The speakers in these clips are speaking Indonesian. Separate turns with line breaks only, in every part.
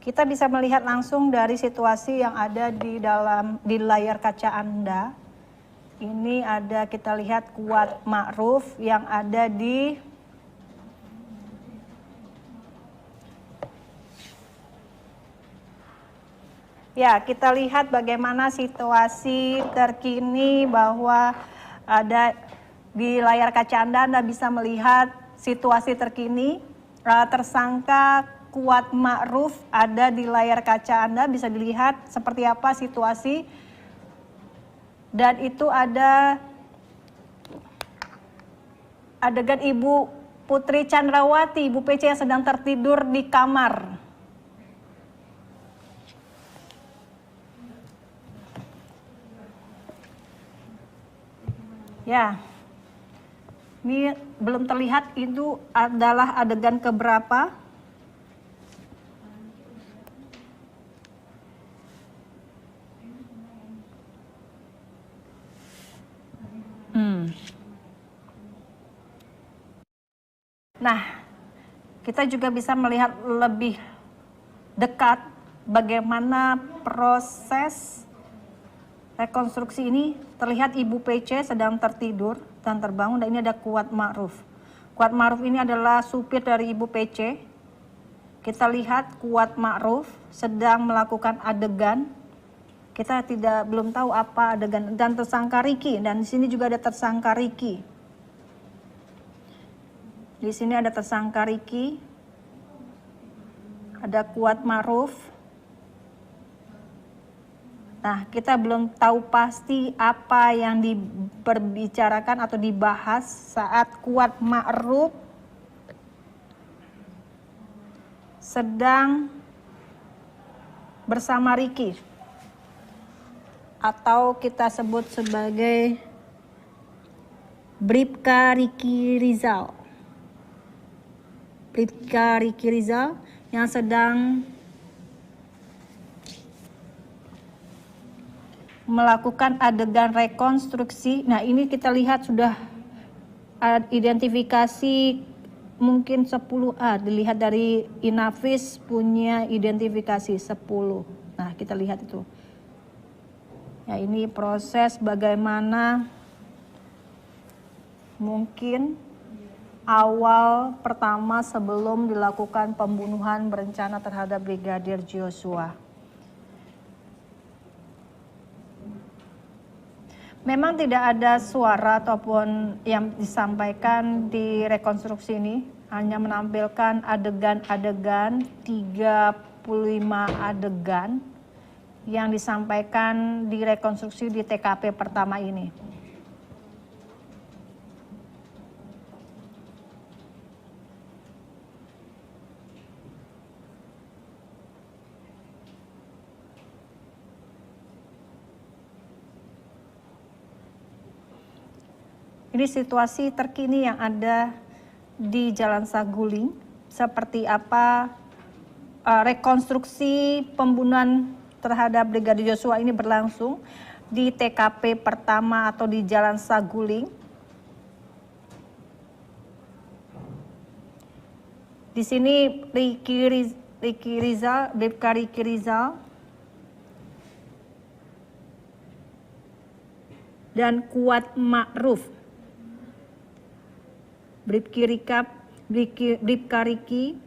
Kita bisa melihat langsung dari situasi yang ada di layar kaca Anda. Ini ada, kita lihat Kuat Ma'ruf yang ada di ya, kita lihat bagaimana situasi terkini bahwa ada di layar kaca Anda bisa melihat situasi terkini. Tersangka Kuat Ma'ruf ada di layar kaca Anda, bisa dilihat seperti apa situasi. Dan itu ada adegan Ibu Putri Chandrawati, Ibu PC yang sedang tertidur di kamar. Ya, ini belum terlihat itu adalah adegan keberapa. Nah, kita juga bisa melihat lebih dekat bagaimana proses rekonstruksi ini. Terlihat Ibu PC sedang tertidur dan terbangun, dan ini ada Kuat Ma'ruf. Kuat Ma'ruf ini adalah supir dari Ibu PC. Kita lihat Kuat Ma'ruf sedang melakukan adegan. Kita belum tahu apa adegan, dan tersangka Ricky, dan di sini juga ada tersangka Ricky. Di sini ada tersangka Ricky, ada Kuat Ma'ruf. Nah, kita belum tahu pasti apa yang diperbicarakan atau dibahas saat Kuat Ma'ruf sedang bersama Ricky, atau kita sebut sebagai Bribka Ricky Rizal. Bribka Ricky Rizal yang sedang melakukan adegan rekonstruksi. Nah, ini kita lihat sudah identifikasi mungkin 10A. Dilihat dari Inavis punya identifikasi 10. Nah, kita lihat itu. Ya, ini proses bagaimana mungkin awal pertama sebelum dilakukan pembunuhan berencana terhadap Brigadir Joshua. Memang tidak ada suara ataupun yang disampaikan di rekonstruksi ini, hanya menampilkan adegan-adegan, 35 adegan yang disampaikan di rekonstruksi di TKP pertama ini. Ini situasi terkini yang ada di Jalan Saguling, seperti apa rekonstruksi pembunuhan terhadap Brigadir Joshua ini berlangsung di TKP pertama atau di Jalan Saguling. Di sini Ricky Rizal, Bribka Ricky Rizal dan Kuat Ma'ruf. Bribka Ricky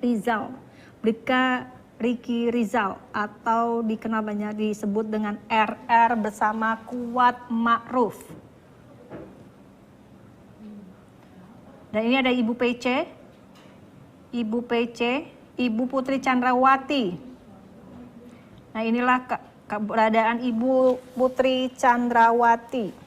Rizal, Bribka Ricky Rizal, atau dikenal banyak disebut dengan RR bersama Kuat Ma'ruf. Dan ini ada Ibu PC, Ibu Putri Chandrawati. Nah, inilah keberadaan Ibu Putri Chandrawati.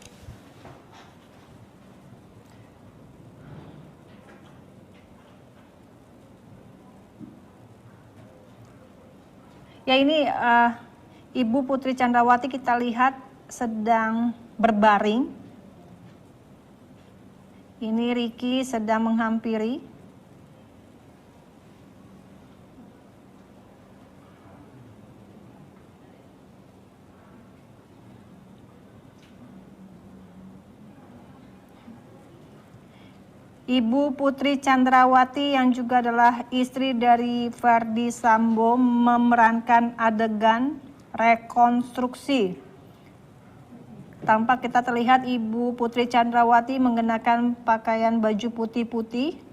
Ya, ini Ibu Putri Chandrawati kita lihat sedang berbaring. Ini Ricky sedang menghampiri. Ibu Putri Chandrawati yang juga adalah istri dari Verdi Sambo memerankan adegan rekonstruksi. Tampak kita terlihat Ibu Putri Chandrawati mengenakan pakaian baju putih-putih.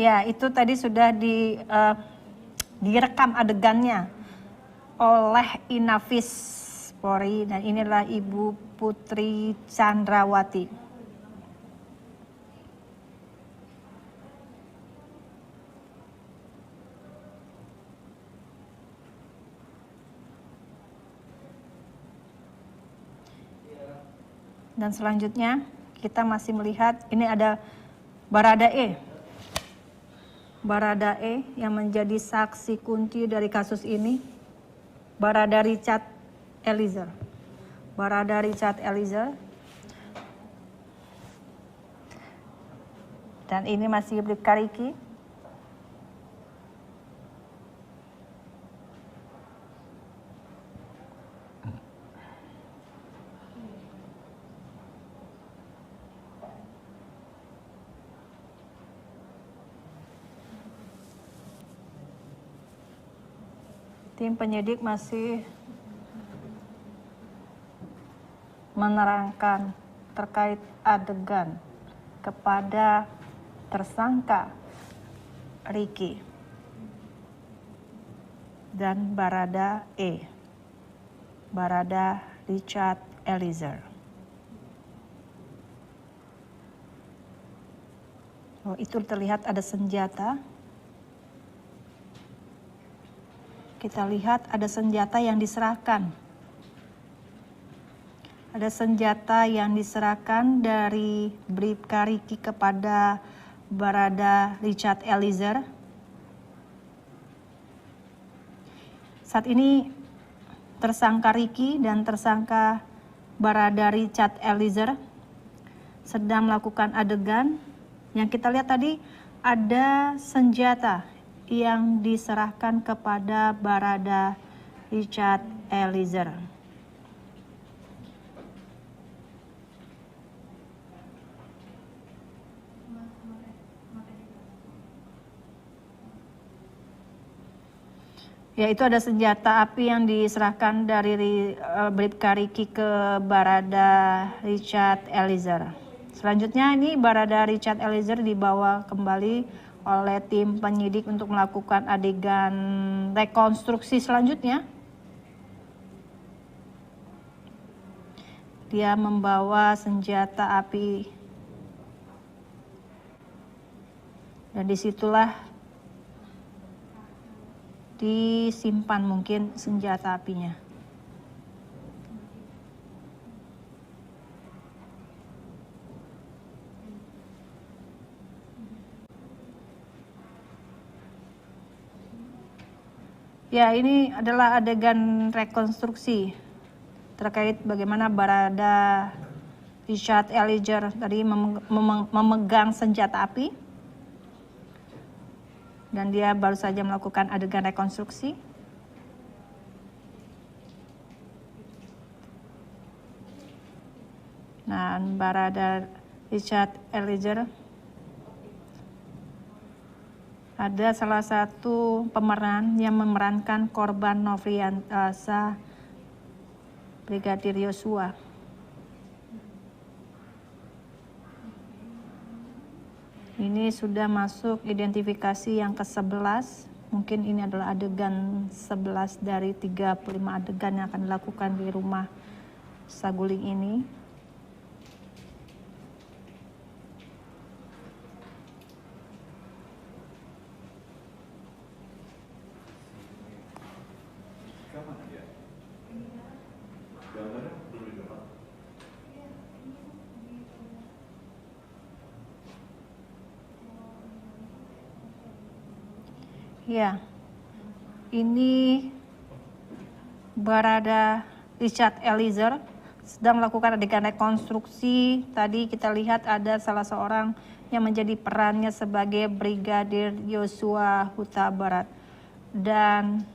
Ya, itu tadi sudah direkam adegannya oleh Inafis Polri, dan inilah Ibu Putri Chandrawati. Dan selanjutnya kita masih melihat ini ada Baradae. Baradae yang menjadi saksi kunci dari kasus ini, Barada Richard Eliezer. Barada Richard Eliezer. Dan ini masih Bribka Riki. Tim penyidik masih menerangkan terkait adegan kepada tersangka Riki dan Barada E. Barada Richard Eliezer. Oh, itu terlihat ada senjata. Kita lihat ada senjata yang diserahkan. Ada senjata yang diserahkan dari Bribka Riki kepada Barada Richard Eliezer. Saat ini tersangka Riki dan tersangka Barada Richard Eliezer sedang melakukan adegan. Yang kita lihat tadi ada senjata yang diserahkan kepada Barada Richard Eliezer. Yaitu ada senjata api yang diserahkan dari Bribka Riki ke Barada Richard Eliezer. Selanjutnya ini Barada Richard Eliezer dibawa kembali oleh tim penyidik untuk melakukan adegan rekonstruksi selanjutnya. Dia membawa senjata api dan disitulah disimpan mungkin senjata apinya. Ya, ini adalah adegan rekonstruksi terkait bagaimana Barada Richard Eliezer tadi memegang senjata api. Dan dia baru saja melakukan adegan rekonstruksi. Nah, Barada Richard Eliezer ada salah satu pemeran yang memerankan korban Nofriansah Brigadir Yosua. Ini sudah masuk identifikasi yang ke-11. Mungkin ini adalah adegan 11 dari 35 adegan yang akan dilakukan di rumah Saguling ini. Ya, ini Barada Richard Eliezer sedang melakukan adegan rekonstruksi. Tadi kita lihat ada salah seorang yang menjadi perannya sebagai Brigadir Yosua Huta Barat. Dan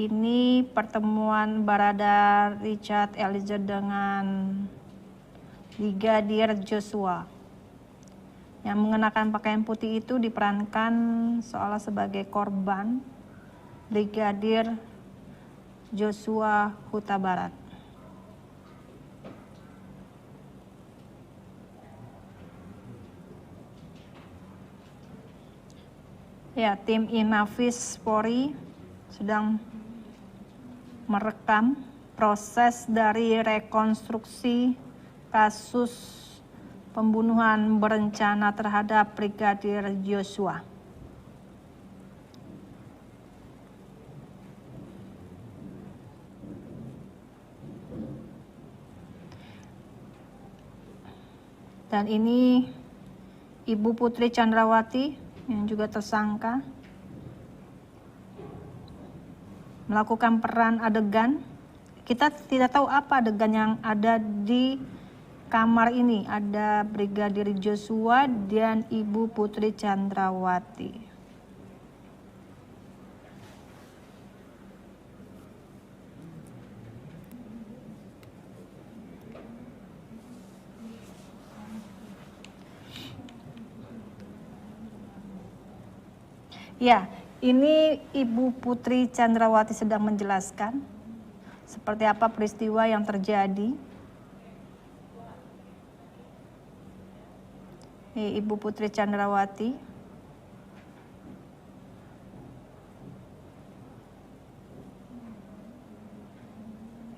ini pertemuan Barada Richard Eliezer dengan Brigadir Joshua. Yang mengenakan pakaian putih itu diperankan seolah sebagai korban Brigadir Joshua Huta Barat. Ya, tim Inafis Polri sedang merekam proses dari rekonstruksi kasus pembunuhan berencana terhadap Brigadir Joshua. Dan ini Ibu Putri Chandrawati yang juga tersangka melakukan peran adegan. Kita tidak tahu apa adegan yang ada di kamar ini. Ada Brigadir Joshua dan Ibu Putri Chandrawati. Ya, ini Ibu Putri Chandrawati sedang menjelaskan seperti apa peristiwa yang terjadi. Ini Ibu Putri Chandrawati.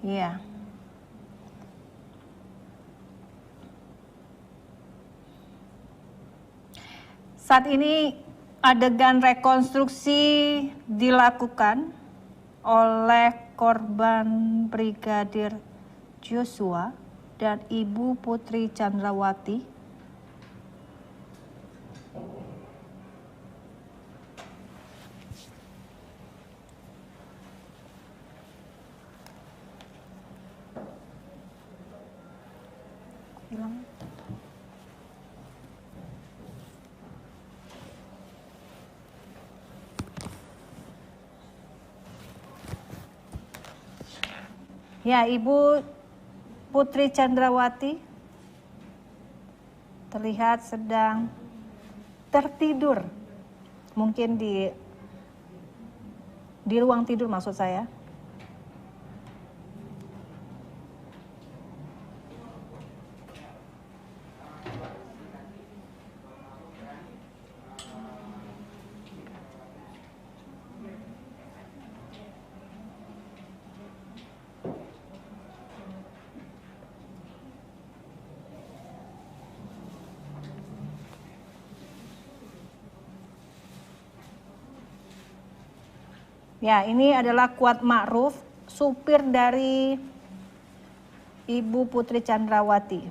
Ya. Saat ini adegan rekonstruksi dilakukan oleh korban Brigadir Joshua dan Ibu Putri Chandrawati. Ya, Ibu Putri Chandrawati terlihat sedang tertidur, mungkin di ruang tidur maksud saya. Ya, ini adalah Kuat Ma'ruf, supir dari Ibu Putri Chandrawati.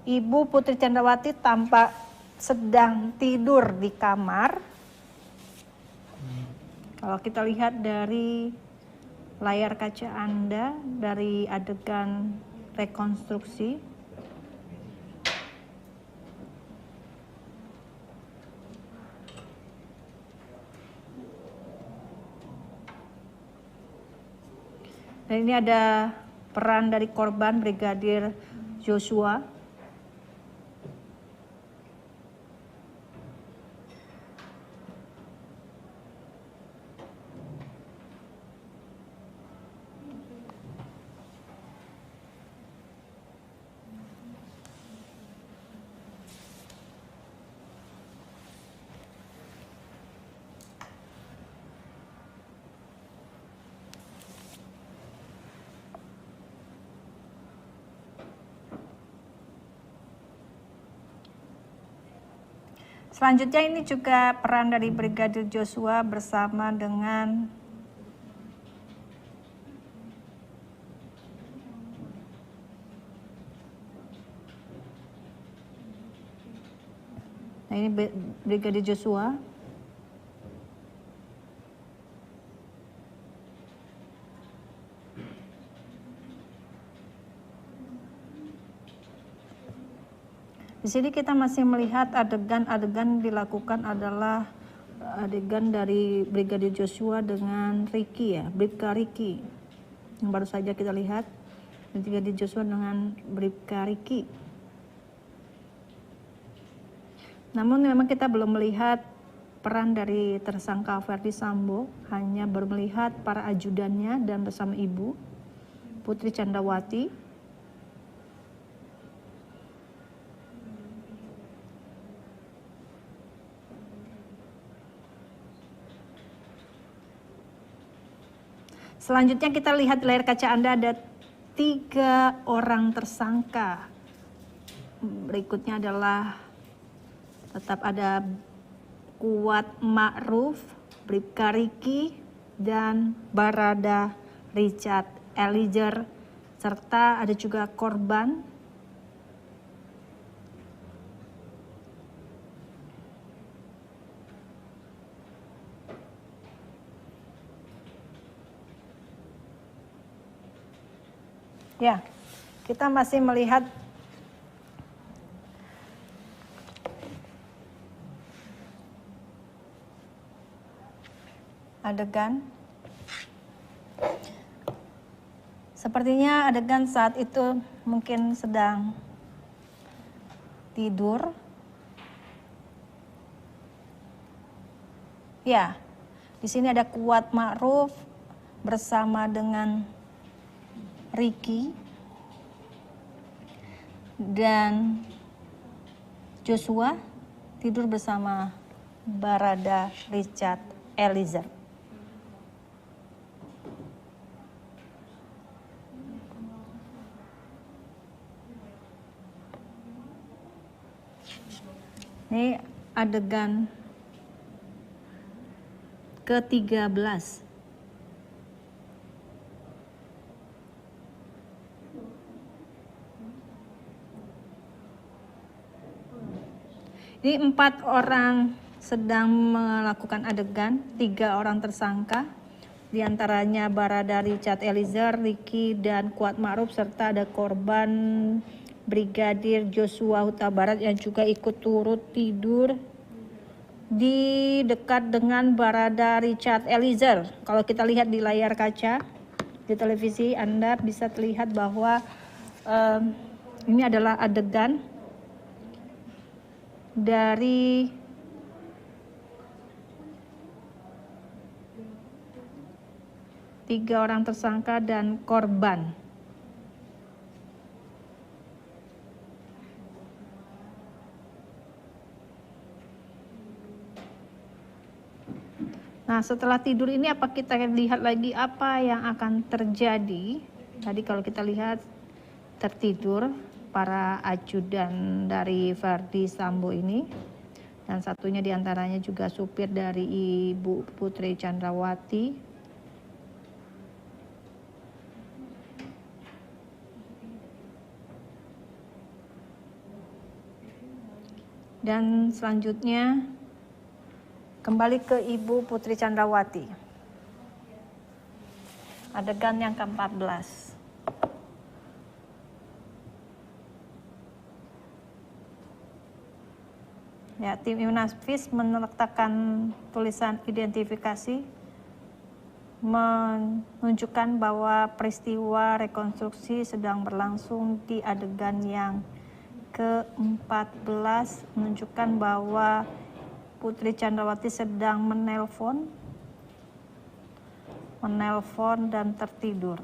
Ibu Putri Chandrawati tampak sedang tidur di kamar. Kalau kita lihat dari layar kaca Anda, dari adegan rekonstruksi, dan ini ada peran dari korban Brigadir Joshua. Selanjutnya ini juga peran dari Brigadir Joshua bersama dengan Nah, ini Brigadir Joshua. Di sini kita masih melihat adegan-adegan dilakukan adalah adegan dari Brigadir Joshua dengan Ricky, ya, Bribka Ricky. Yang baru saja kita lihat Brigadir Joshua dengan Bribka Ricky. Namun memang kita belum melihat peran dari tersangka Ferdi Sambo, hanya baru melihat para ajudannya dan bersama ibu Putri Chandrawati. Selanjutnya kita lihat di layar kaca Anda ada 3 orang tersangka. Berikutnya adalah tetap ada Kuat Ma'ruf, Bribka Ricky, dan Barada Richard Eliezer, serta ada juga korban ya. Kita masih melihat adegan. Sepertinya adegan saat itu mungkin sedang tidur. Ya, di sini ada Kuat Ma'ruf bersama dengan Ricky dan Joshua tidur bersama Barada Richard Eliezer. Ini adegan ke-13. Ini 4 orang sedang melakukan adegan, 3 orang tersangka, diantaranya Barada Richard Eliezer, Ricky, dan Kuat Ma'ruf, serta ada korban Brigadir Joshua Huta Barat yang juga ikut turut tidur di dekat dengan Barada Richard Eliezer. Kalau kita lihat di layar kaca di televisi, Anda bisa terlihat bahwa ini adalah adegan dari tiga orang tersangka dan korban. Nah, setelah tidur ini apa kita lihat lagi apa yang akan terjadi? Tadi kalau kita lihat tertidur para ajudan dari Ferdi Sambo ini, dan satunya diantaranya juga supir dari Ibu Putri Chandrawati. Dan selanjutnya kembali ke Ibu Putri Chandrawati. Adegan yang ke-14. Ya, tim Inafis meletakkan tulisan identifikasi menunjukkan bahwa peristiwa rekonstruksi sedang berlangsung di adegan yang ke-14, menunjukkan bahwa Putri Chandrawati sedang menelpon dan tertidur.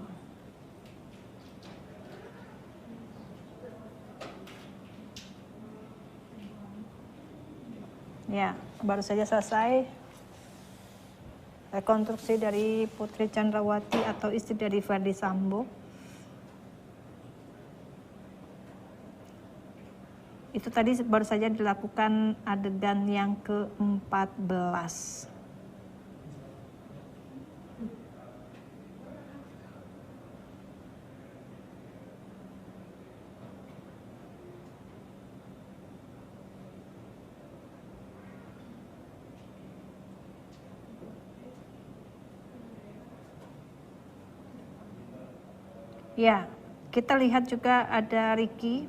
Ya, baru saja selesai rekonstruksi dari Putri Chandrawati atau istri dari Ferdi Sambo. Itu tadi baru saja dilakukan adegan yang ke-14. Ya, kita lihat juga ada Ricky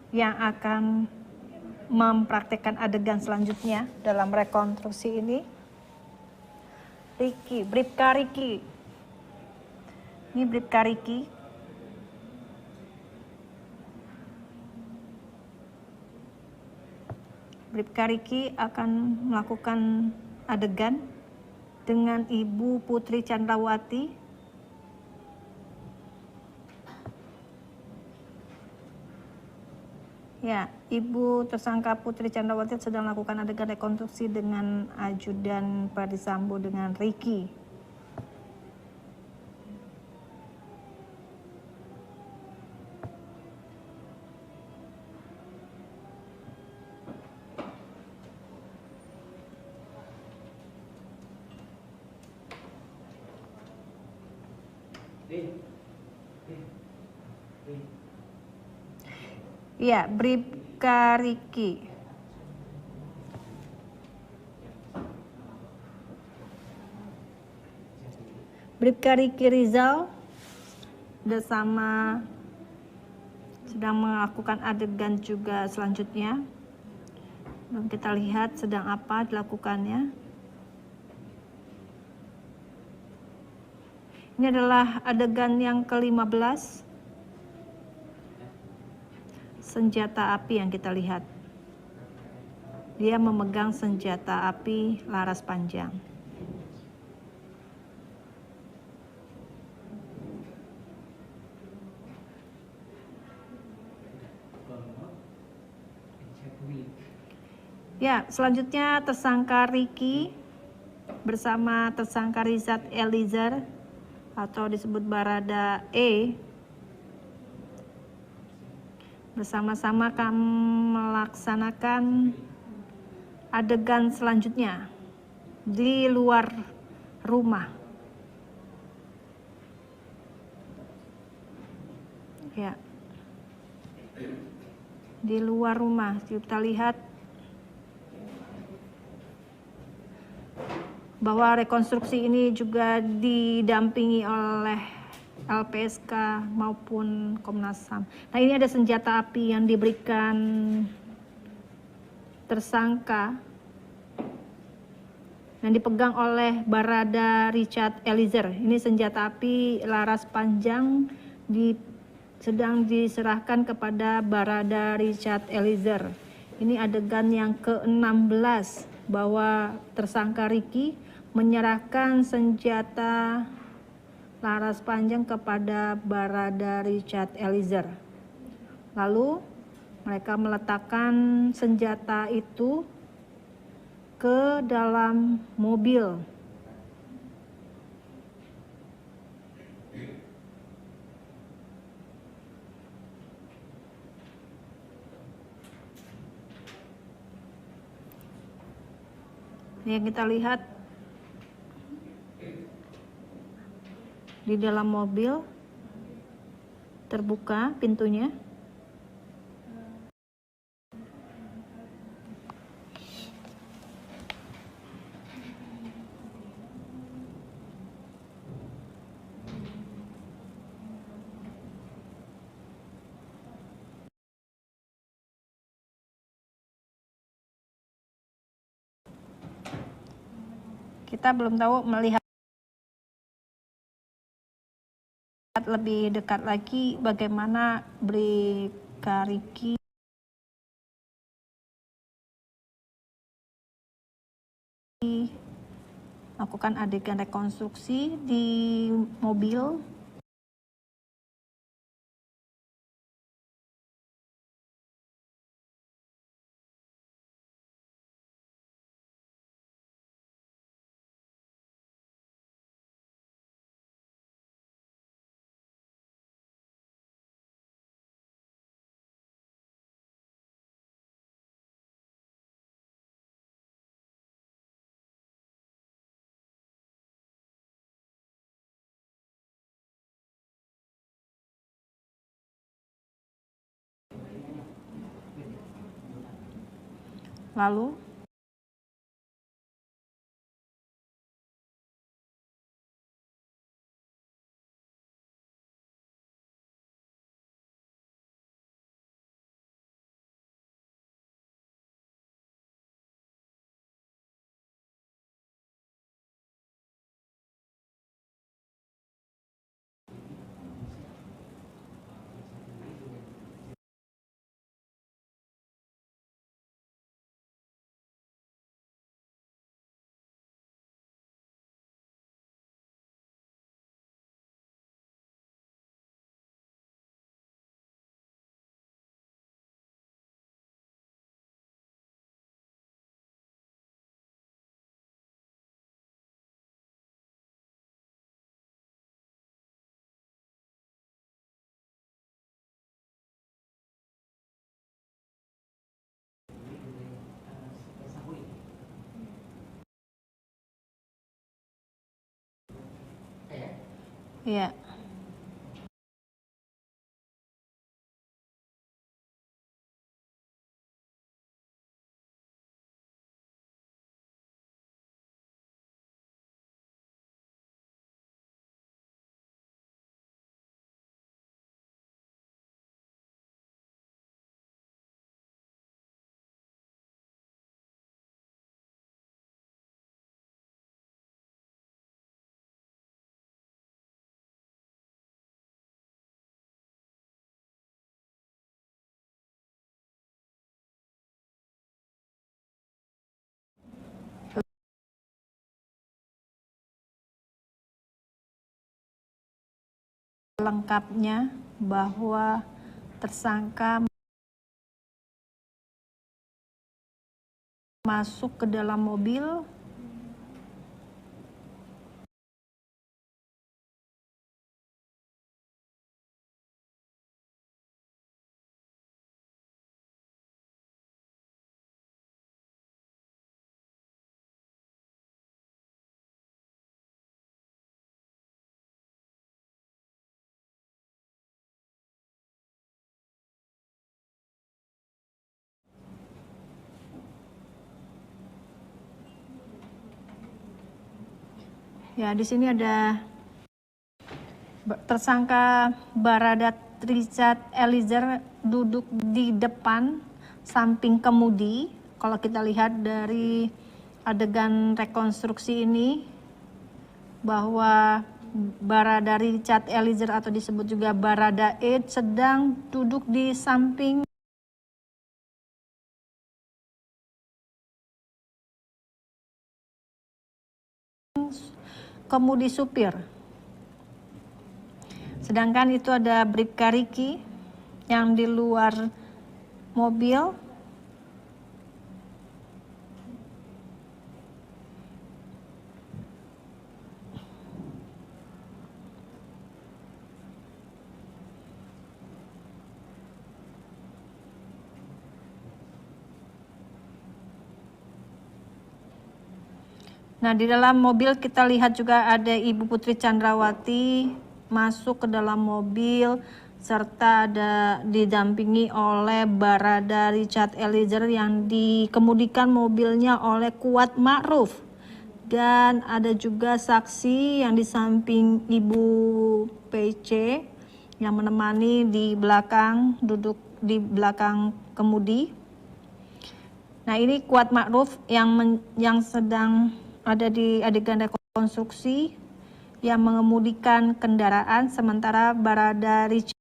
yang akan mempraktekkan adegan selanjutnya dalam rekonstruksi ini. Ricky, Bribka Ricky. Ini Bribka Ricky. Bribka Ricky akan melakukan adegan dengan Ibu Putri Chandrawati. Ya, Ibu tersangka Putri Chandrawati sedang melakukan adegan rekonstruksi dengan ajudan Ferdy Sambo dengan Ricky. Ya, Bribka Ricky. Bribka Ricky Rizal bersama sedang melakukan adegan juga selanjutnya. Dan kita lihat sedang apa dilakukannya. Ini adalah adegan yang ke-15. Senjata api yang kita lihat. Dia memegang senjata api laras panjang. Ya, selanjutnya tersangka Ricky bersama tersangka Richard Eliezer atau disebut Barada E bersama-sama akan melaksanakan adegan selanjutnya di luar rumah. Ya, di luar rumah. Kita lihat bahwa rekonstruksi ini juga didampingi oleh LPSK maupun Komnas HAM. Nah, ini ada senjata api yang diberikan tersangka yang dipegang oleh Barada Richard Eliezer. Ini senjata api laras panjang sedang diserahkan kepada Barada Richard Eliezer. Ini adegan yang ke-16 bahwa tersangka Ricky menyerahkan senjata laras panjang kepada Barada Richard Eliezer. Lalu mereka meletakkan senjata itu ke dalam mobil. Yang kita lihat di dalam mobil terbuka pintunya. Kita belum tahu melihat lebih dekat lagi bagaimana Bribka Ricky melakukan adegan rekonstruksi di mobil. Lalu Ya. Lengkapnya bahwa tersangka masuk ke dalam mobil ya. Di sini ada tersangka Barada Richard Eliezer duduk di depan samping kemudi. Kalau kita lihat dari adegan rekonstruksi ini bahwa Barada Richard Eliezer atau disebut juga Barada E sedang duduk di samping kemudi supir. Sedangkan itu ada Bribka Riki yang di luar mobil. Nah, di dalam mobil kita lihat juga ada Ibu Putri Chandrawati masuk ke dalam mobil serta ada didampingi oleh Barada Richard Eliezer yang dikemudikan mobilnya oleh Kuat Ma'ruf. Dan ada juga saksi yang di samping Ibu PC yang menemani di belakang, duduk di belakang kemudi. Nah, ini Kuat Ma'ruf yang sedang ada di adegan rekonstruksi yang mengemudikan kendaraan, sementara Barada Richard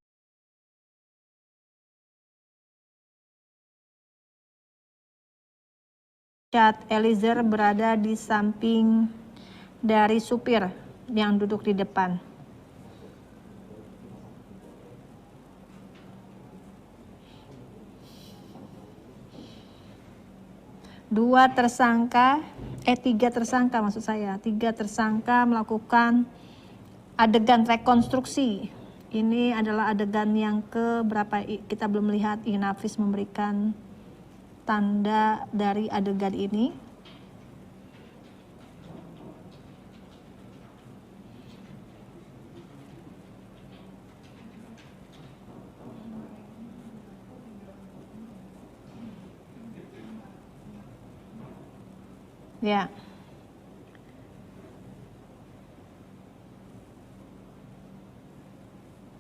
Eliezer berada di samping dari supir yang duduk di depan. Tiga tersangka maksud saya, tiga tersangka melakukan adegan rekonstruksi. Ini adalah adegan yang keberapa, kita belum melihat. Inafis memberikan tanda dari adegan ini. Ya.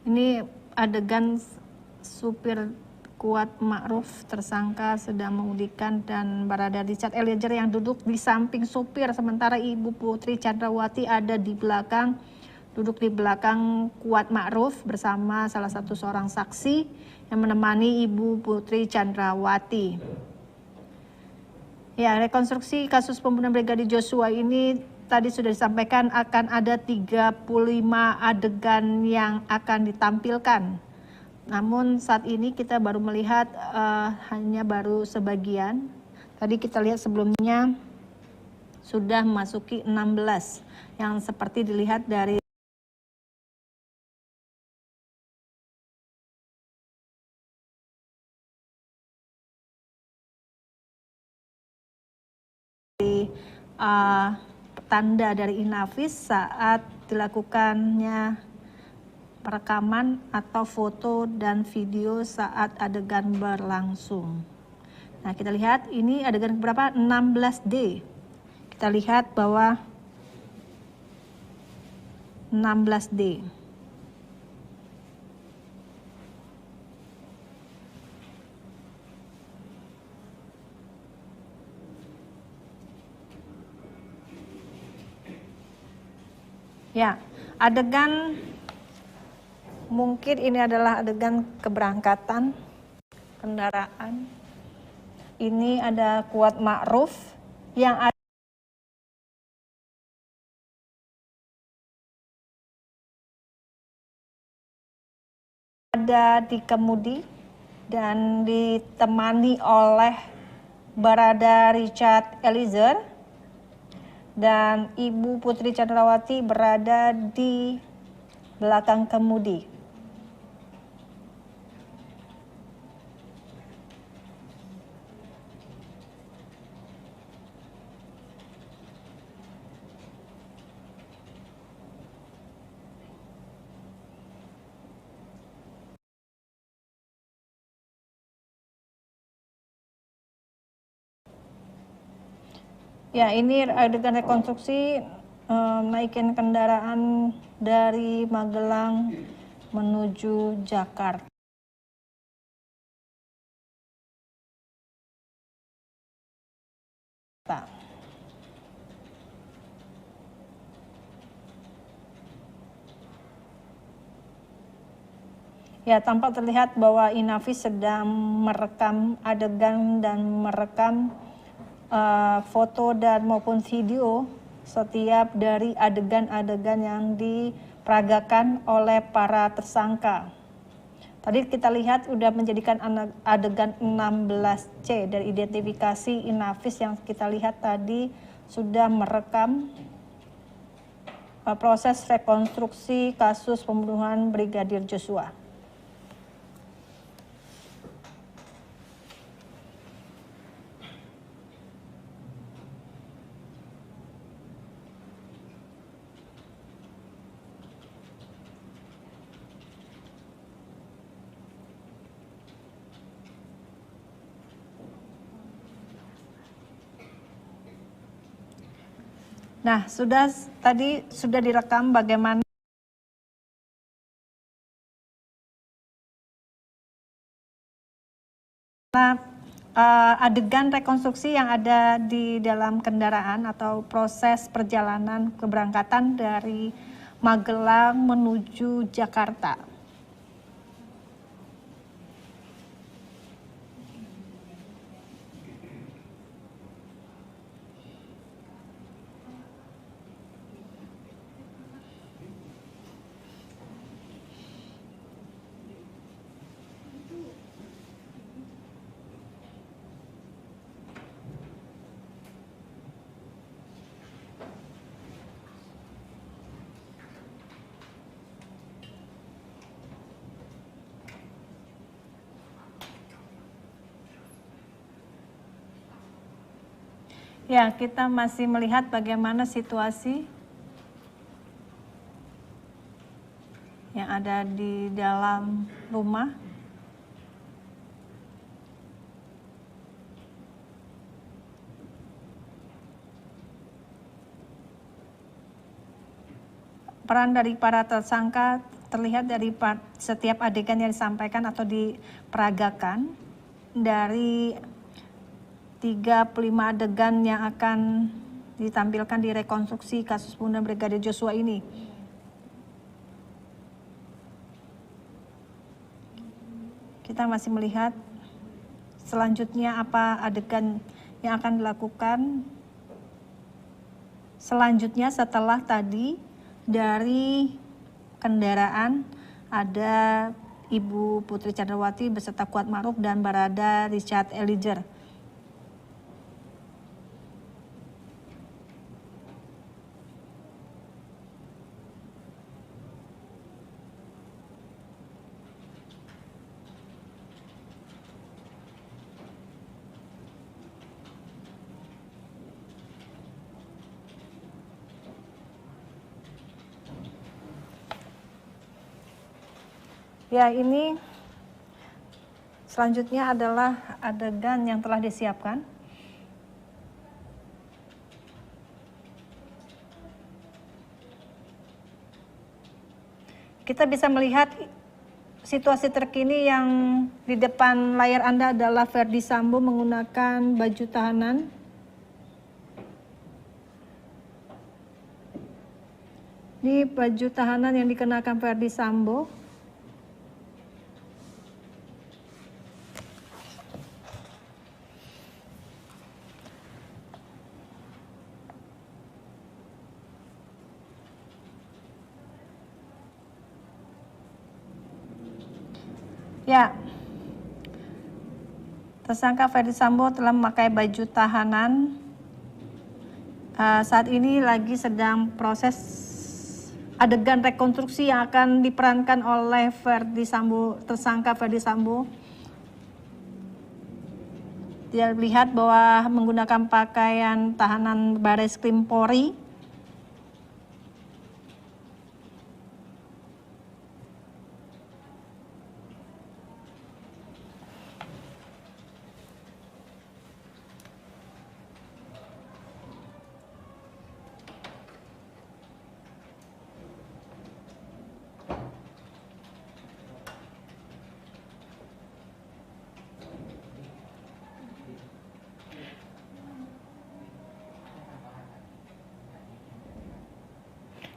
Ini adegan supir Kuat Ma'ruf tersangka sedang mengemudikan dan Barada Richard Eliezer yang duduk di samping supir, sementara Ibu Putri Chandrawati ada di belakang, duduk di belakang Kuat Ma'ruf bersama salah satu seorang saksi yang menemani Ibu Putri Chandrawati. Ya, rekonstruksi kasus pembunuhan Brigadir Joshua ini tadi sudah disampaikan akan ada 35 adegan yang akan ditampilkan. Namun saat ini kita baru melihat hanya baru sebagian. Tadi kita lihat sebelumnya sudah memasuki 16 yang seperti dilihat dari tanda dari Inafis saat dilakukannya perekaman atau foto dan video saat adegan berlangsung. Nah, kita lihat ini adegan berapa? 16D. Kita lihat bahwa 16D. Ya, adegan mungkin ini adalah adegan keberangkatan kendaraan. Ini ada Kuat Ma'ruf yang ada di kemudi dan ditemani oleh Barada Richard Eliezer, dan Ibu Putri Chandrawati berada di belakang kemudi. Ya, ini adegan rekonstruksi naikin kendaraan dari Magelang menuju Jakarta. Ya, tampak terlihat bahwa Inavis sedang merekam adegan dan merekam foto dan maupun video setiap dari adegan-adegan yang diperagakan oleh para tersangka. Tadi kita lihat sudah menjadikan adegan 16C dari identifikasi Inavis yang kita lihat tadi sudah merekam proses rekonstruksi kasus pembunuhan Brigadir Joshua. Nah, tadi sudah direkam bagaimana adegan rekonstruksi yang ada di dalam kendaraan atau proses perjalanan keberangkatan dari Magelang menuju Jakarta. Ya, kita masih melihat bagaimana situasi yang ada di dalam rumah. Peran dari para tersangka terlihat dari setiap adegan yang disampaikan atau diperagakan. Dari 35 adegan yang akan ditampilkan di rekonstruksi kasus pembunuhan Brigadir Joshua ini. Kita masih melihat selanjutnya apa adegan yang akan dilakukan. Selanjutnya setelah tadi dari kendaraan ada Ibu Putri Chandrawati beserta Kuat Ma'ruf dan Barada Richard Eliezer. Ya, ini selanjutnya adalah adegan yang telah disiapkan. Kita bisa melihat situasi terkini yang di depan layar Anda adalah Ferdy Sambo menggunakan baju tahanan. Ini baju tahanan yang dikenakan Ferdy Sambo. Ya, tersangka Ferdy Sambo telah memakai baju tahanan. Saat ini lagi sedang proses adegan rekonstruksi yang akan diperankan oleh Ferdy Sambo, tersangka Ferdy Sambo. Dia lihat bahwa menggunakan pakaian tahanan Bareskrim Polri.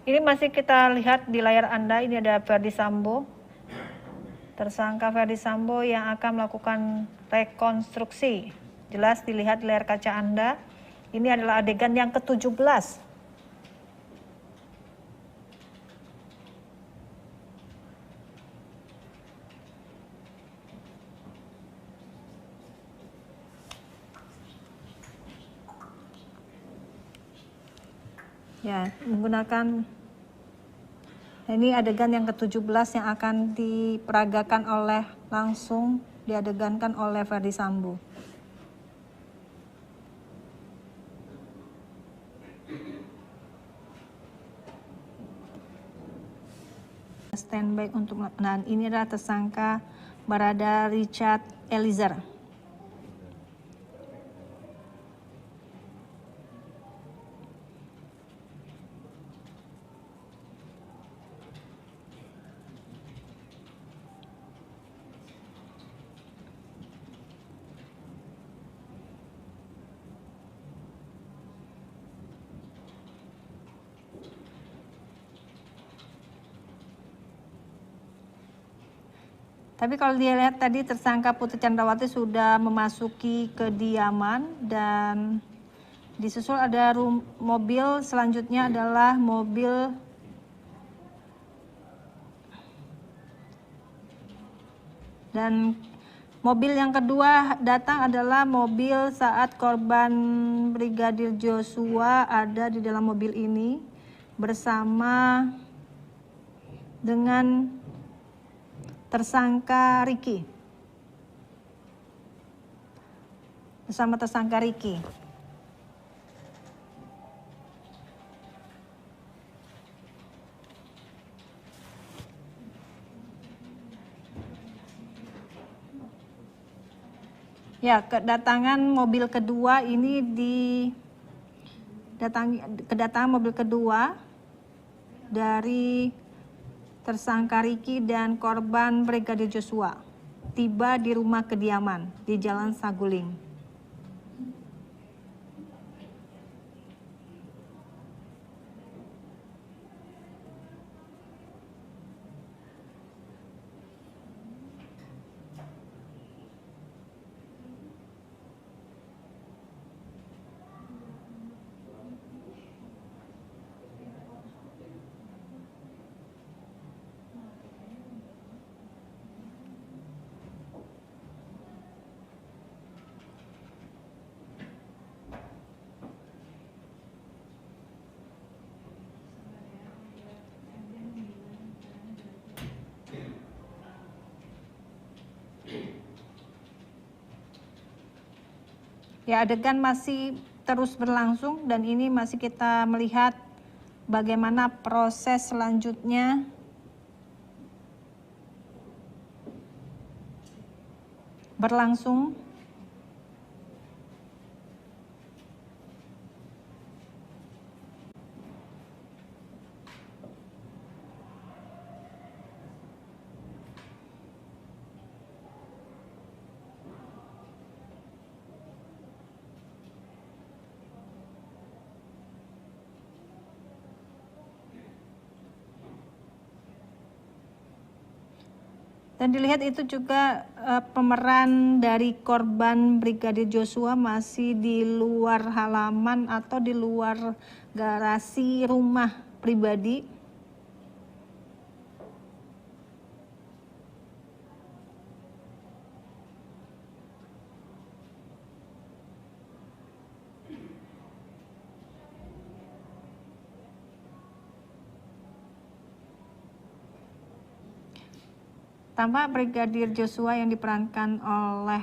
Ini masih kita lihat di layar Anda, ini ada Ferdy Sambo, tersangka Ferdy Sambo yang akan melakukan rekonstruksi. Jelas dilihat di layar kaca Anda, ini adalah adegan yang ke-17. Ya, menggunakan ini adegan yang ke-17 yang akan diperagakan langsung diadegankan oleh Ferdy Sambo. Standby untuk, nah ini adalah tersangka Barada Richard Eliezer. Tapi kalau dilihat tadi tersangka Putri Chandrawati sudah memasuki kediaman dan disusul ada mobil, selanjutnya adalah mobil dan mobil yang kedua datang adalah mobil saat korban Brigadir Joshua ada di dalam mobil ini bersama dengan tersangka Ricky. Bersama tersangka Ricky. Ya, kedatangan mobil kedua ini kedatangan mobil kedua dari tersangka Ricky dan korban Brigadir Joshua tiba di rumah kediaman di Jalan Saguling. Ya, adegan masih terus berlangsung dan ini masih kita melihat bagaimana proses selanjutnya berlangsung. Dan dilihat itu juga pemeran dari korban Brigadir Joshua masih di luar halaman atau di luar garasi rumah pribadi. Tampak Brigadir Joshua yang diperankan oleh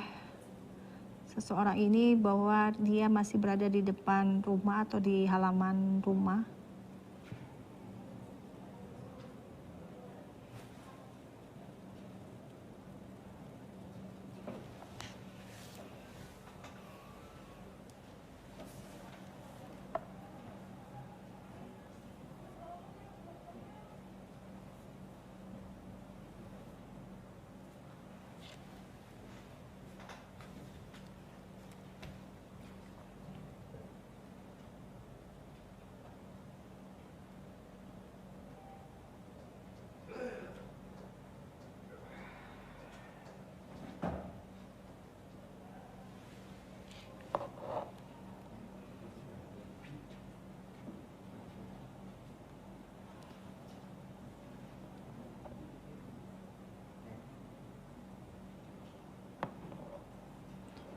seseorang ini bahwa dia masih berada di depan rumah atau di halaman rumah.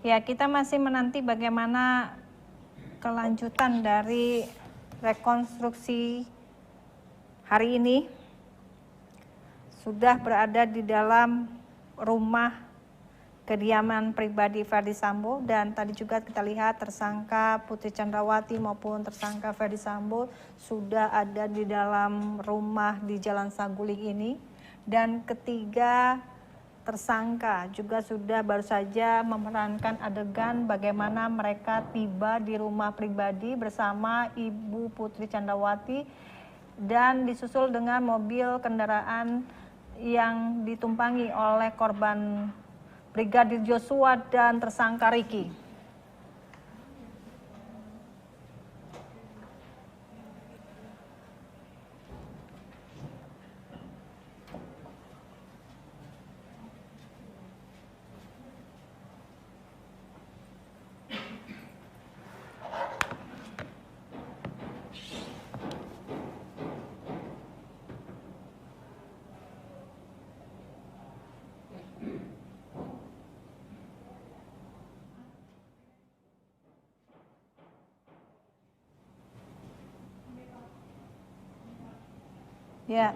Ya, kita masih menanti bagaimana kelanjutan dari rekonstruksi hari ini. Sudah berada di dalam rumah kediaman pribadi Ferdy Sambo, dan tadi juga kita lihat tersangka Putri Chandrawati maupun tersangka Ferdy Sambo sudah ada di dalam rumah di Jalan Saguling ini, dan ketiga tersangka juga sudah baru saja memerankan adegan bagaimana mereka tiba di rumah pribadi bersama Ibu Putri Chandrawati dan disusul dengan mobil kendaraan yang ditumpangi oleh korban Brigadir Joshua dan tersangka Ricky. Ya.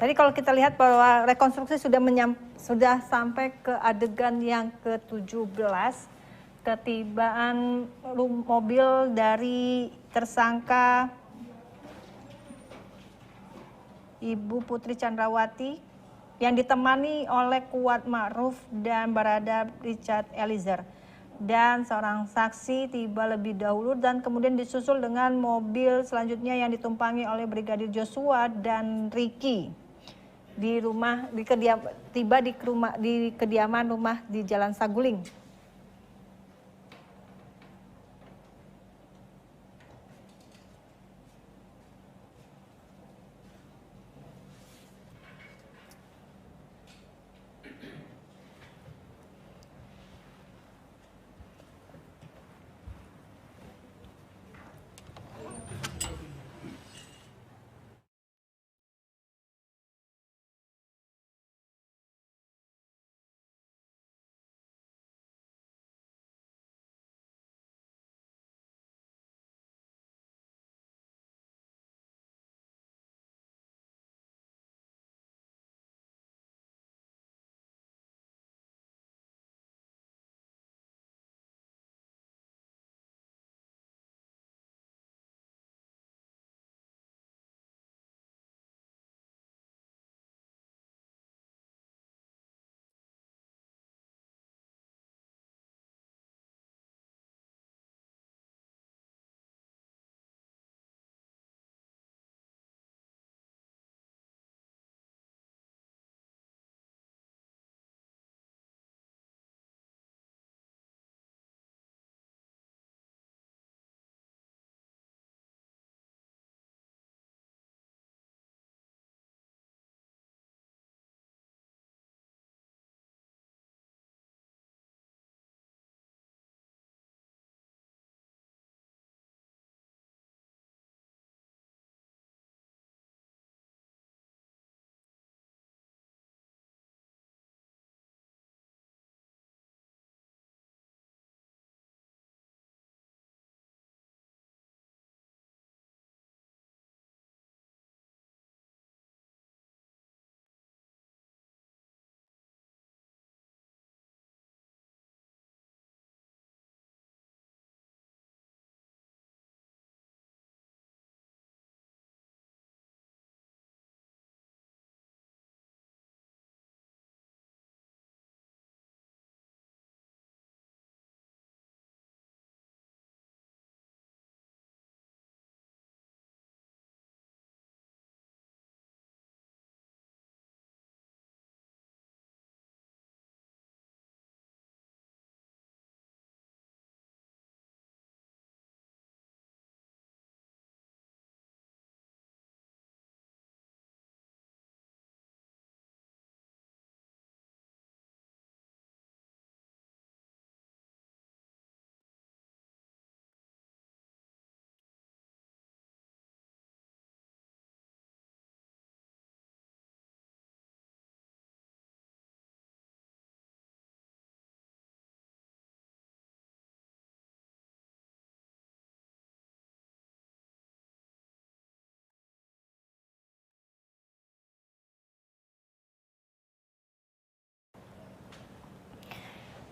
Tadi kalau kita lihat bahwa rekonstruksi sudah sampai ke adegan yang ke-17, ketibaan mobil dari tersangka Ibu Putri Chandrawati yang ditemani oleh Kuat Ma'ruf dan Barada Richard Eliezer. Dan seorang saksi tiba lebih dahulu dan kemudian disusul dengan mobil selanjutnya yang ditumpangi oleh Brigadir Joshua dan Ricky tiba di kediaman rumah di Jalan Saguling.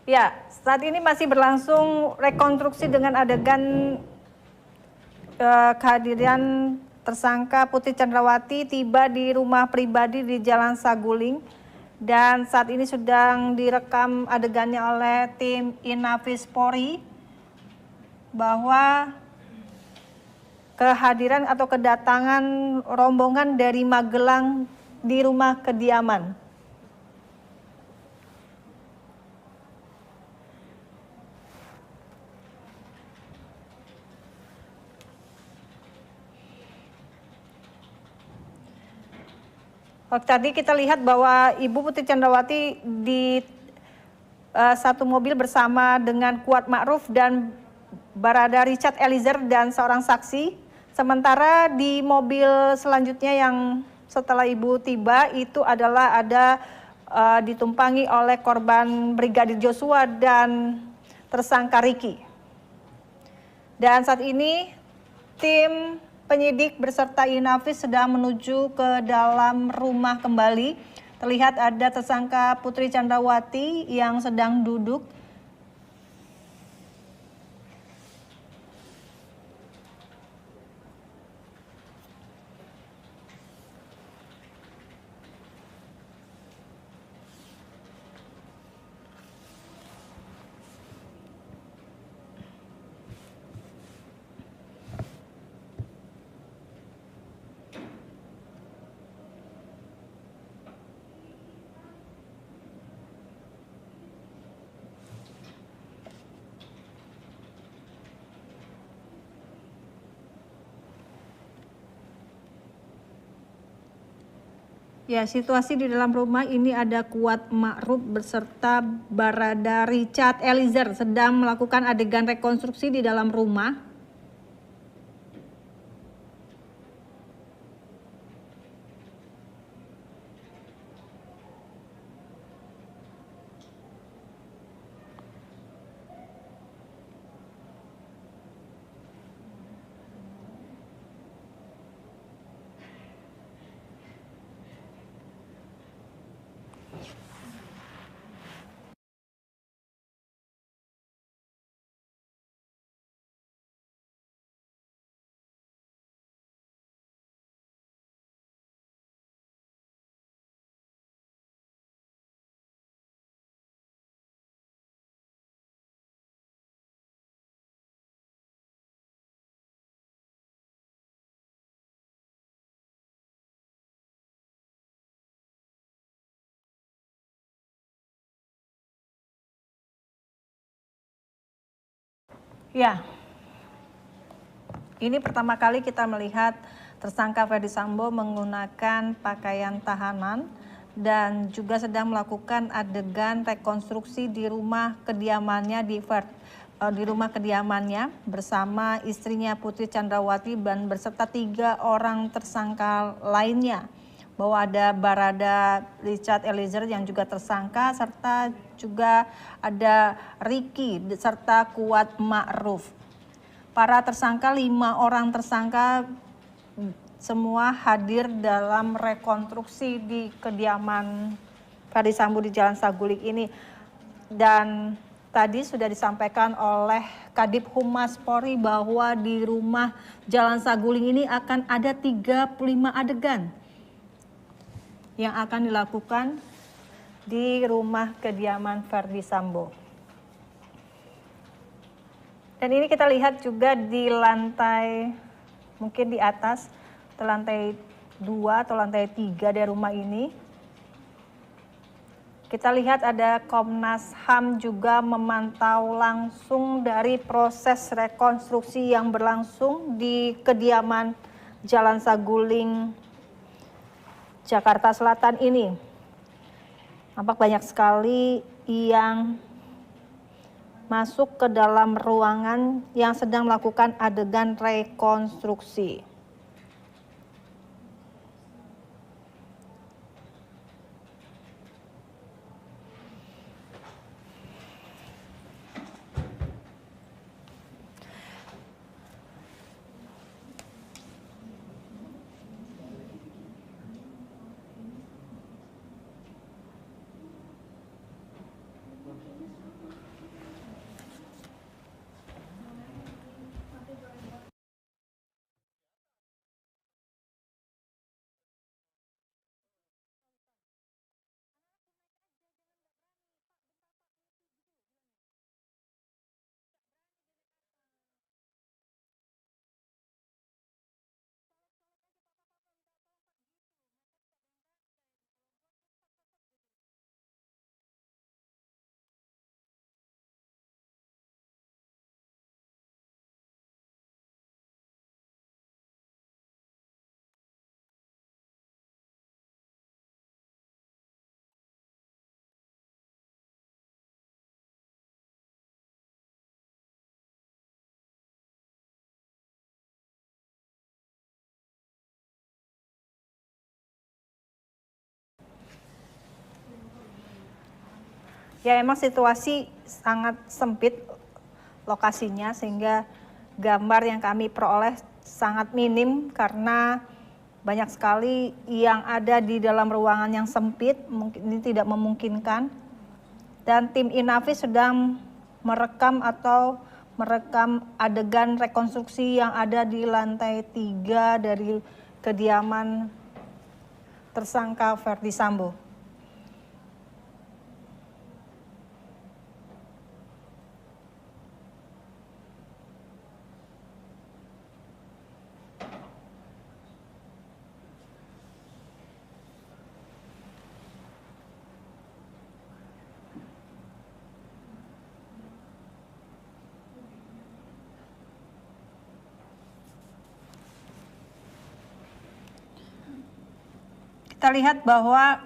Ya, saat ini masih berlangsung rekonstruksi dengan adegan kehadiran tersangka Putri Chandrawati tiba di rumah pribadi di Jalan Saguling, dan saat ini sedang direkam adegannya oleh tim Inafis Polri bahwa kehadiran atau kedatangan rombongan dari Magelang di rumah kediaman. Tadi kita lihat bahwa Ibu Putri Chandrawati di satu mobil bersama dengan Kuat Ma'ruf dan Barada Richard Eliezer dan seorang saksi. Sementara di mobil selanjutnya yang setelah Ibu tiba itu adalah ditumpangi oleh korban Brigadir Joshua dan tersangka Ricky. Dan saat ini tim penyidik beserta Inafis sedang menuju ke dalam rumah kembali. Terlihat ada tersangka Putri Chandrawati yang sedang duduk. Ya, situasi di dalam rumah ini ada Kuat Ma'ruf beserta Barada Richard Eliezer sedang melakukan adegan rekonstruksi di dalam rumah. Ya, ini pertama kali kita melihat tersangka Ferdy Sambo menggunakan pakaian tahanan dan juga sedang melakukan adegan rekonstruksi di rumah kediamannya bersama istrinya Putri Chandrawati dan beserta 3 orang tersangka lainnya. Bahwa ada Barada Richard Eliezer yang juga tersangka, serta juga ada Ricky serta Kuat Ma'ruf. Para tersangka, 5 orang tersangka semua hadir dalam rekonstruksi di kediaman Ferdy Sambo di Jalan Saguling ini. Dan tadi sudah disampaikan oleh Kadip Humas Polri bahwa di rumah Jalan Saguling ini akan ada 35 adegan yang akan dilakukan di rumah kediaman Ferdy Sambo. Dan ini kita lihat juga di lantai, mungkin di atas, di lantai 2 atau lantai 3 dari rumah ini. Kita lihat ada Komnas HAM juga memantau langsung dari proses rekonstruksi yang berlangsung di kediaman Jalan Saguling, Jakarta Selatan ini. Nampak banyak sekali yang masuk ke dalam ruangan yang sedang melakukan adegan rekonstruksi. Ya memang situasi sangat sempit lokasinya sehingga gambar yang kami peroleh sangat minim karena banyak sekali yang ada di dalam ruangan yang sempit, mungkin ini tidak memungkinkan. Dan tim Inavis sedang merekam adegan rekonstruksi yang ada di lantai 3 dari kediaman tersangka Verdi Sambo. Kita lihat bahwa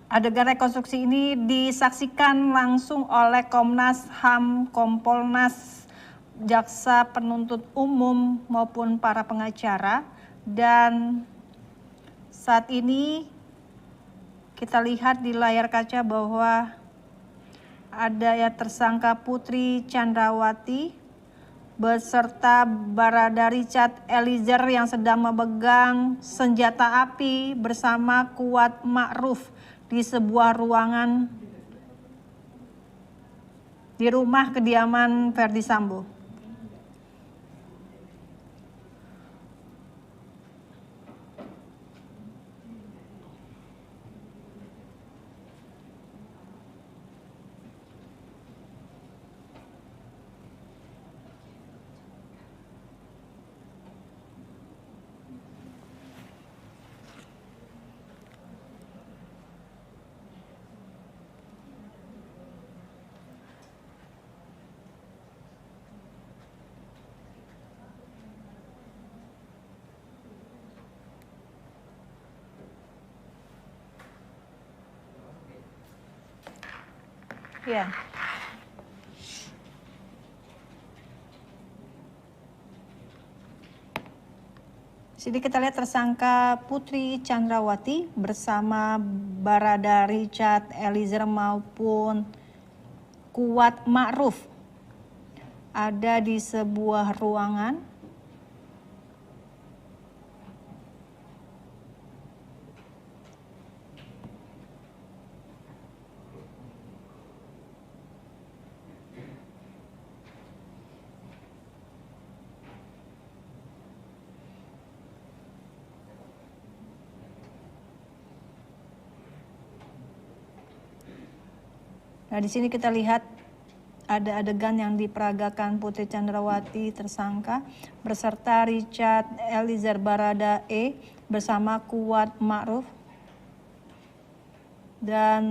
adegan rekonstruksi ini disaksikan langsung oleh Komnas HAM, Kompolnas, Jaksa Penuntut Umum maupun para pengacara. Dan saat ini kita lihat di layar kaca bahwa ada ya tersangka Putri Chandrawati beserta Barada Richard Eliezer yang sedang memegang senjata api bersama Kuat Ma'ruf di sebuah ruangan di rumah kediaman Verdi Sambo. Ya. Di sini kita lihat tersangka Putri Chandrawati bersama Barada Richard Eliezer maupun Kuat Ma'ruf ada di sebuah ruangan. Nah, di sini kita lihat ada adegan yang diperagakan Putri Chandrawati tersangka beserta Richard Eliezer Barada E bersama Kuat Ma'ruf. Dan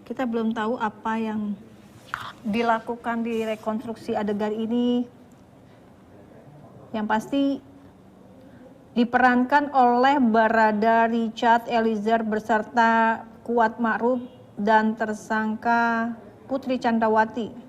kita belum tahu apa yang dilakukan di rekonstruksi adegan ini. Yang pasti diperankan oleh Barada Richard Eliezer beserta Kuat Ma'ruf dan tersangka Putri Chandrawati.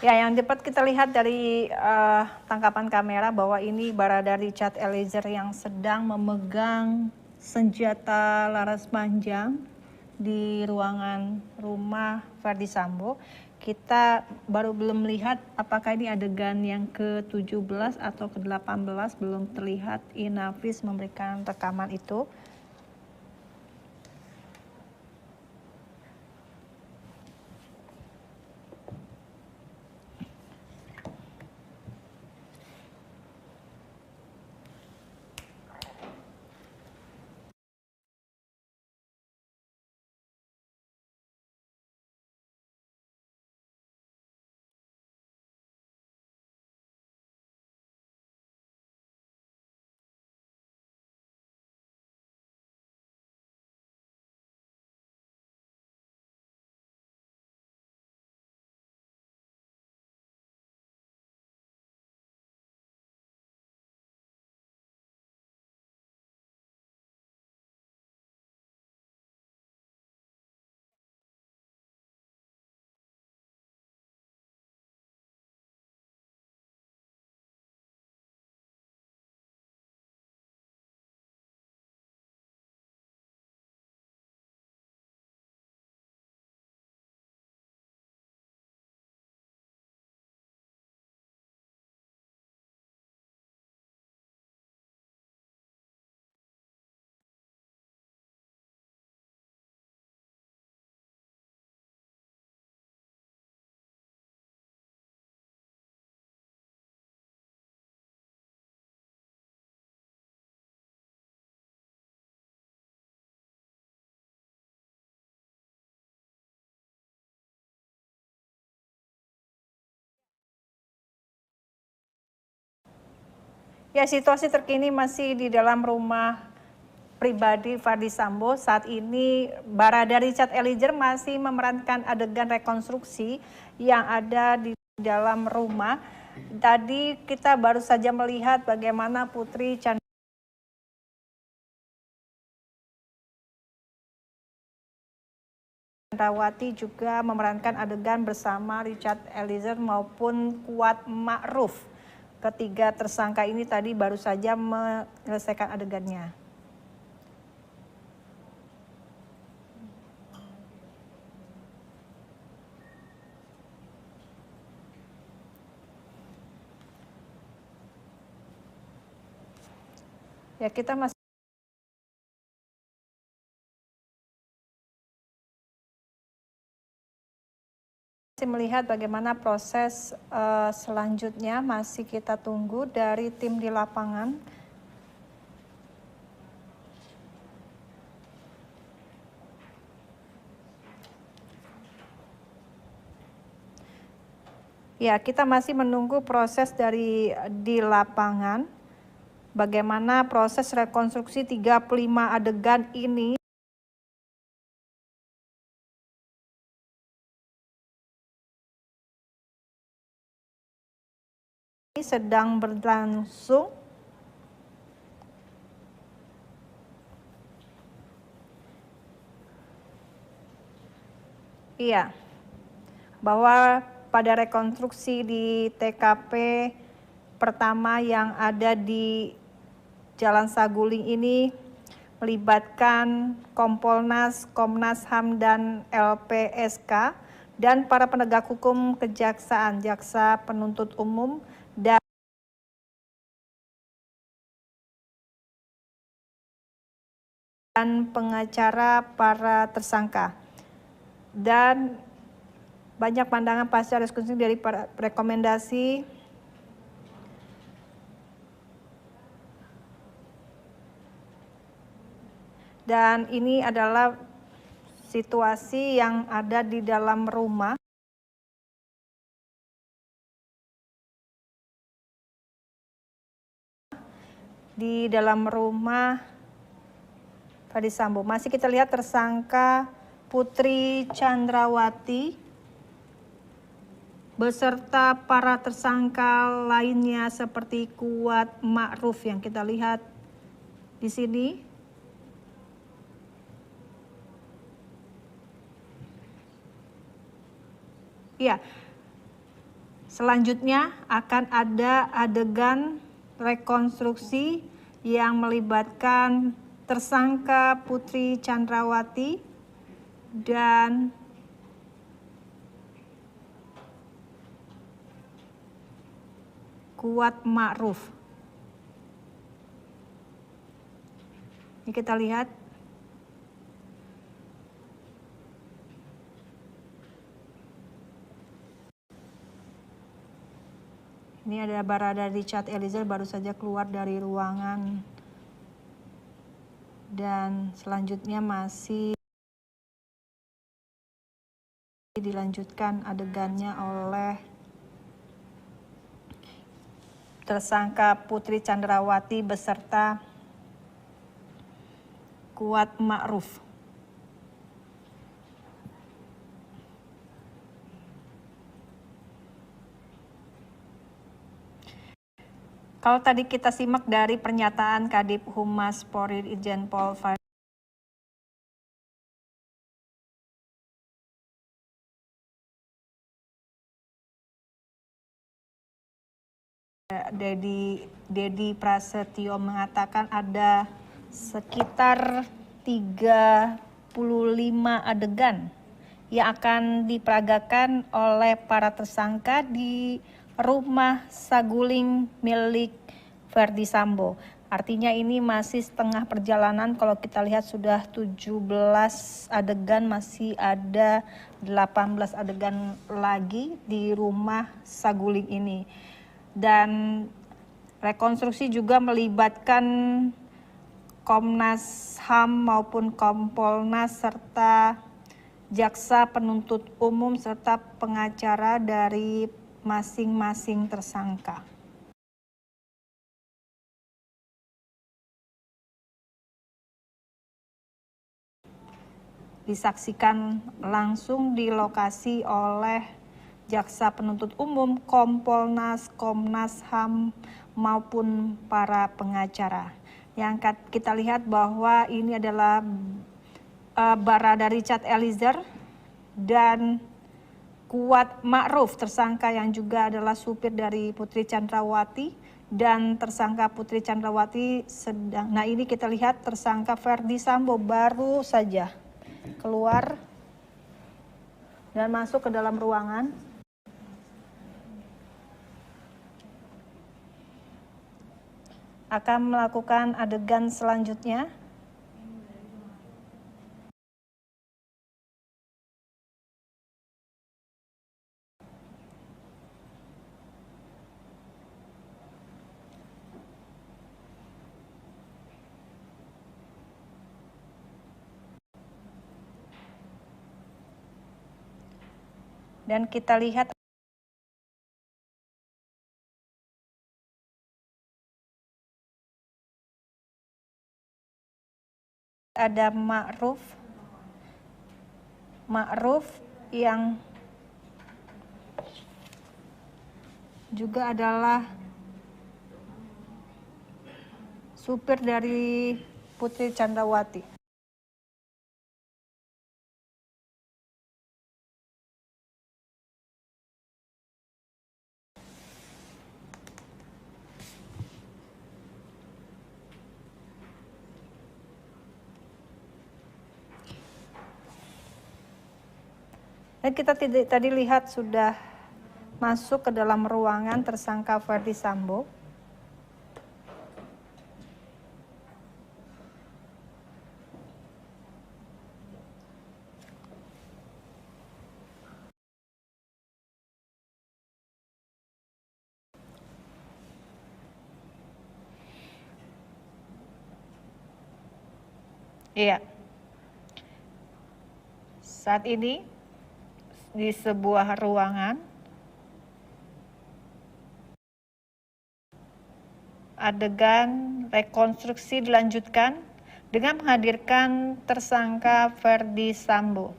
Ya, yang dapat kita lihat dari tangkapan kamera bahwa ini Barada Richard Eliezer yang sedang memegang senjata laras panjang di ruangan rumah Verdi Sambo. Kita baru belum melihat apakah ini adegan yang ke-17 atau ke-18, belum terlihat Inavis memberikan rekaman itu. Ya, situasi terkini masih di dalam rumah pribadi Verdi Sambo. Saat ini Barada Richard Eliezer masih memerankan adegan rekonstruksi yang ada di dalam rumah. Tadi kita baru saja melihat bagaimana Putri Chandrawati juga memerankan adegan bersama Richard Eliezer maupun Kuat Ma'ruf. Ketiga tersangka ini tadi baru saja menyelesaikan adegannya. Ya, kita masih melihat bagaimana proses selanjutnya, masih kita tunggu dari tim di lapangan. Ya, kita masih menunggu proses di lapangan. Bagaimana proses rekonstruksi 35 adegan ini sedang berlangsung. Iya, bahwa pada rekonstruksi di TKP pertama yang ada di Jalan Saguling ini melibatkan Kompolnas, Komnas HAM, dan LPSK, dan para penegak hukum kejaksaan, jaksa penuntut umum, dan pengacara para tersangka. Dan banyak pandangan pasca rekonstruksi dari rekomendasi dan ini adalah situasi yang ada di dalam rumah. Di dalam rumah Verdi Sambo masih kita lihat tersangka Putri Chandrawati beserta para tersangka lainnya seperti Kuat Ma'ruf yang kita lihat di sini. Ya, Selanjutnya akan ada adegan rekonstruksi yang melibatkan tersangka Putri Chandrawati dan Kuat Ma'ruf. Ini kita lihat. Ini ada Barada Richard Eliezer baru saja keluar dari ruangan. Dan selanjutnya masih dilanjutkan adegannya oleh tersangka Putri Chandrawati beserta Kuat Ma'ruf. Kalau tadi kita simak dari pernyataan Kadif Humas Polri Irjen Pol Dedi Prasetyo mengatakan ada sekitar 35 adegan yang akan diperagakan oleh para tersangka di rumah saguling milik Verdi Sambo. Artinya ini masih setengah perjalanan. Kalau kita lihat sudah 17 adegan, masih ada 18 adegan lagi di rumah saguling ini. Dan rekonstruksi juga melibatkan Komnas HAM maupun Kompolnas serta jaksa penuntut umum serta pengacara dari masing-masing tersangka. Disaksikan langsung di lokasi oleh jaksa penuntut umum, Kompolnas, Komnas HAM maupun para pengacara. Yang kita lihat bahwa ini adalah Barada Richard Eliezer dan Kuat Ma'ruf, tersangka yang juga adalah supir dari Putri Chandrawati, dan tersangka Putri Chandrawati sedang. Nah, ini kita lihat tersangka Verdi Sambo baru saja keluar dan masuk ke dalam ruangan. Akan melakukan adegan selanjutnya. Dan kita lihat ada Ma'ruf yang juga adalah supir dari Putri Chandrawati. Dan kita tadi lihat sudah masuk ke dalam ruangan tersangka Verdi Sambo. Iya. Saat ini di sebuah ruangan adegan rekonstruksi dilanjutkan dengan menghadirkan tersangka Verdi Sambo.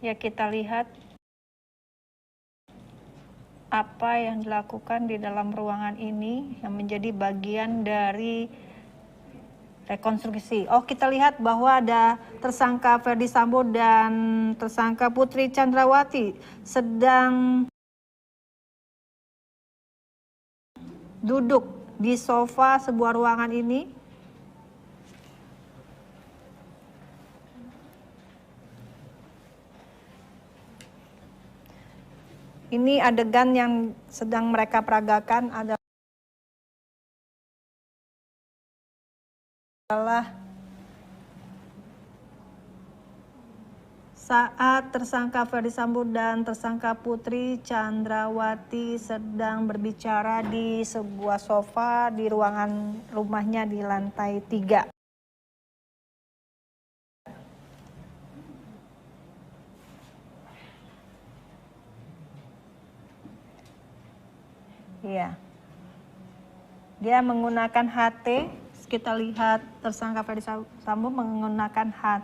Ya, kita lihat apa yang dilakukan di dalam ruangan ini yang menjadi bagian dari rekonstruksi. Oh, kita lihat bahwa ada tersangka Ferdi Sambo dan tersangka Putri Chandrawati sedang duduk di sofa sebuah ruangan ini. Ini adegan yang sedang mereka peragakan adalah saat tersangka Ferdi Sambo dan tersangka Putri Chandrawati sedang berbicara di sebuah sofa di ruangan rumahnya di lantai 3. Iya. Dia menggunakan HT. Kita lihat tersangka Ferdi Sambo menggunakan HT.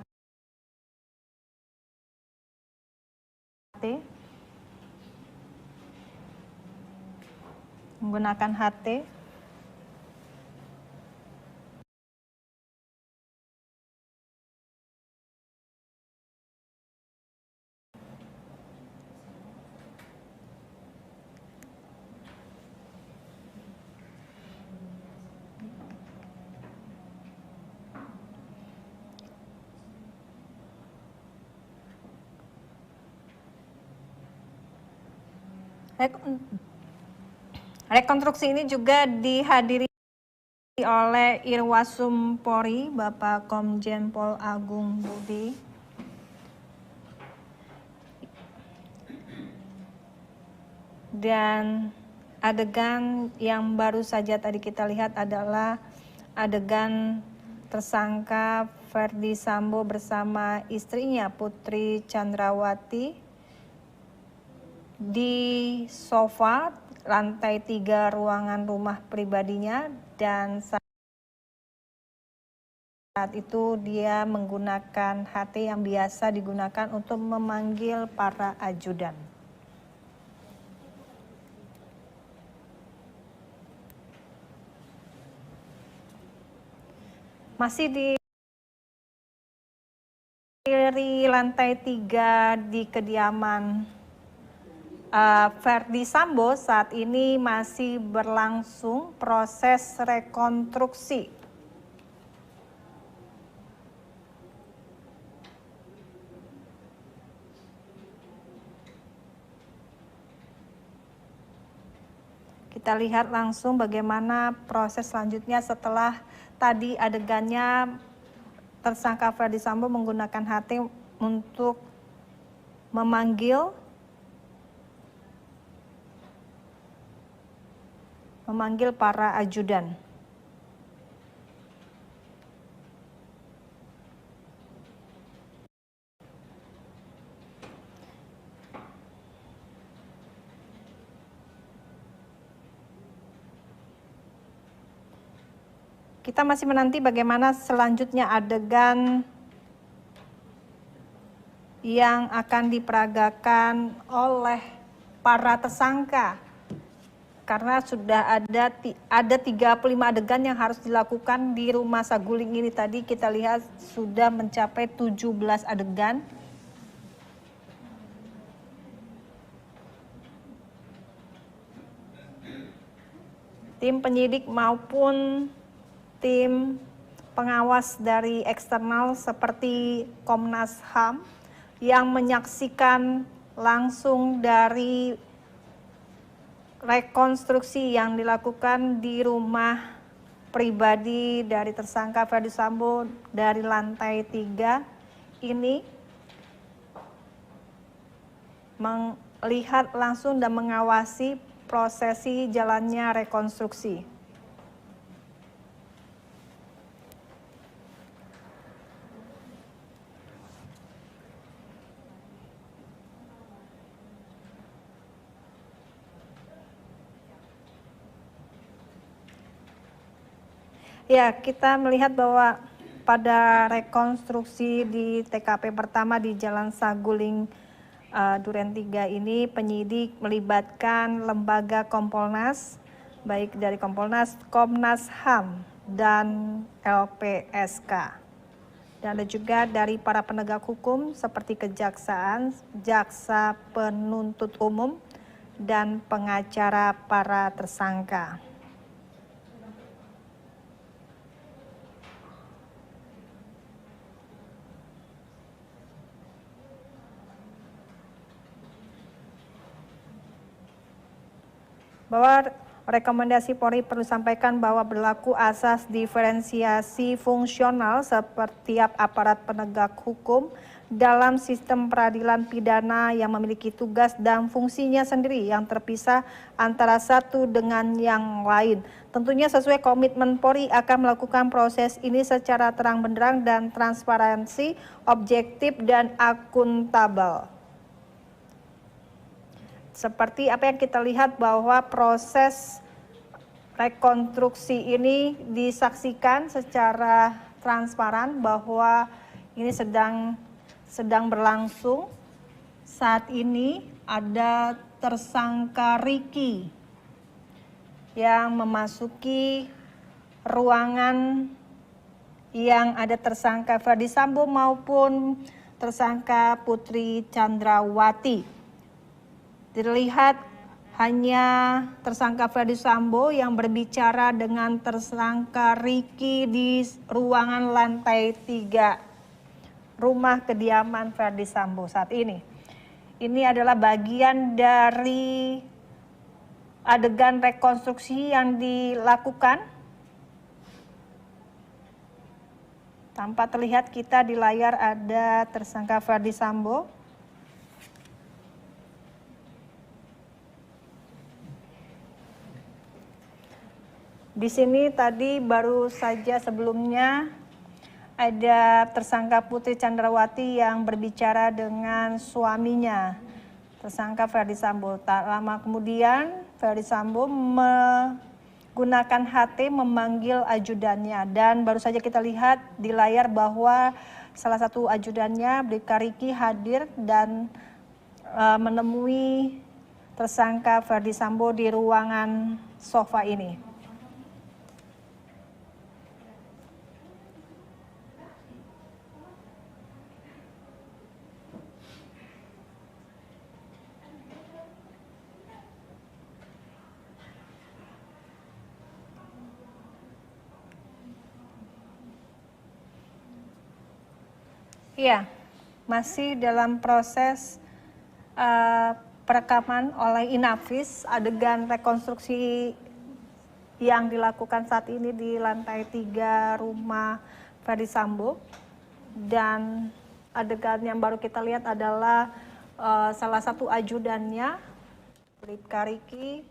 Menggunakan HT. Rekonstruksi ini juga dihadiri oleh Irwasum Polri, Bapak Komjen Pol Agung Budi. Dan adegan yang baru saja tadi kita lihat adalah adegan tersangka Ferdi Sambo bersama istrinya Putri Chandrawati di sofa lantai 3 ruangan rumah pribadinya, dan saat itu dia menggunakan HT yang biasa digunakan untuk memanggil para ajudan. Masih di lantai 3 di kediaman Ferdi Sambo, saat ini masih berlangsung proses rekonstruksi. Kita lihat langsung bagaimana proses selanjutnya setelah tadi adegannya tersangka Ferdi Sambo menggunakan HT untuk memanggil para ajudan. Kita masih menanti bagaimana selanjutnya adegan yang akan diperagakan oleh para tersangka. Karena sudah ada 35 adegan yang harus dilakukan di rumah saguling ini. Tadi kita lihat sudah mencapai 17 adegan. Tim penyidik maupun tim pengawas dari eksternal seperti Komnas HAM yang menyaksikan langsung dari rekonstruksi yang dilakukan di rumah pribadi dari tersangka Ferdi Sambo dari lantai 3 ini melihat langsung dan mengawasi prosesi jalannya rekonstruksi. Ya, kita melihat bahwa pada rekonstruksi di TKP pertama di Jalan Saguling Duren 3 ini penyidik melibatkan lembaga Kompolnas, baik dari Kompolnas, Komnas HAM, dan LPSK. Dan ada juga dari para penegak hukum seperti kejaksaan, jaksa penuntut umum, dan pengacara para tersangka. Bahwa rekomendasi Polri perlu sampaikan bahwa berlaku asas diferensiasi fungsional setiap aparat penegak hukum dalam sistem peradilan pidana yang memiliki tugas dan fungsinya sendiri yang terpisah antara satu dengan yang lain. Tentunya sesuai komitmen Polri akan melakukan proses ini secara terang benderang dan transparansi, objektif dan akuntabel. Seperti apa yang kita lihat bahwa proses rekonstruksi ini disaksikan secara transparan bahwa ini sedang berlangsung. Saat ini ada tersangka Ricky yang memasuki ruangan yang ada tersangka Ferdi Sambo maupun tersangka Putri Chandrawati. Terlihat hanya tersangka Ferdi Sambo yang berbicara dengan tersangka Ricky di ruangan lantai 3 rumah kediaman Ferdi Sambo saat ini. Ini adalah bagian dari adegan rekonstruksi yang dilakukan. Tanpa terlihat kita di layar ada tersangka Ferdi Sambo. Di sini tadi baru saja sebelumnya ada tersangka Putri Chandrawati yang berbicara dengan suaminya, tersangka Ferdi Sambo. Tak lama kemudian Ferdi Sambo menggunakan HT memanggil ajudannya dan baru saja kita lihat di layar bahwa salah satu ajudannya Bribka Ricky hadir dan menemui tersangka Ferdi Sambo di ruangan sofa ini. Iya, masih dalam proses perekaman oleh Inavis adegan rekonstruksi yang dilakukan saat ini di lantai 3 rumah Ferdi Sambo. Dan adegan yang baru kita lihat adalah salah satu ajudannya, Bribka Ricky,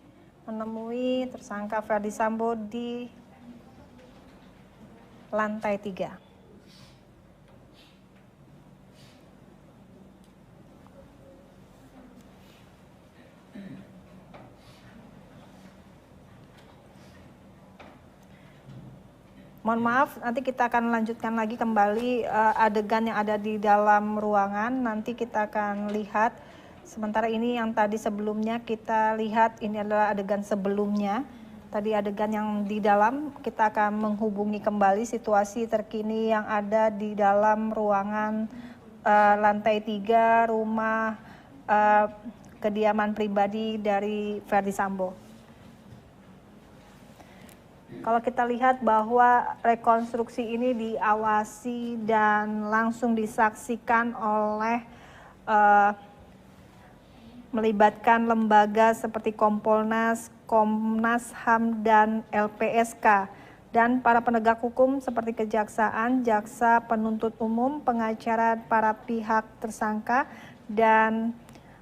menemui tersangka Ferdi Sambo di lantai 3. Mohon maaf, nanti kita akan lanjutkan lagi kembali adegan yang ada di dalam ruangan. Nanti kita akan lihat. Sementara ini yang tadi sebelumnya kita lihat, ini adalah adegan sebelumnya. Tadi adegan yang di dalam, kita akan menghubungi kembali situasi terkini yang ada di dalam ruangan lantai 3 rumah kediaman pribadi dari Ferdi Sambo. Kalau kita lihat bahwa rekonstruksi ini diawasi dan langsung disaksikan oleh melibatkan lembaga seperti Kompolnas, Komnas HAM, dan LPSK, dan para penegak hukum seperti kejaksaan, jaksa penuntut umum, pengacara para pihak tersangka, dan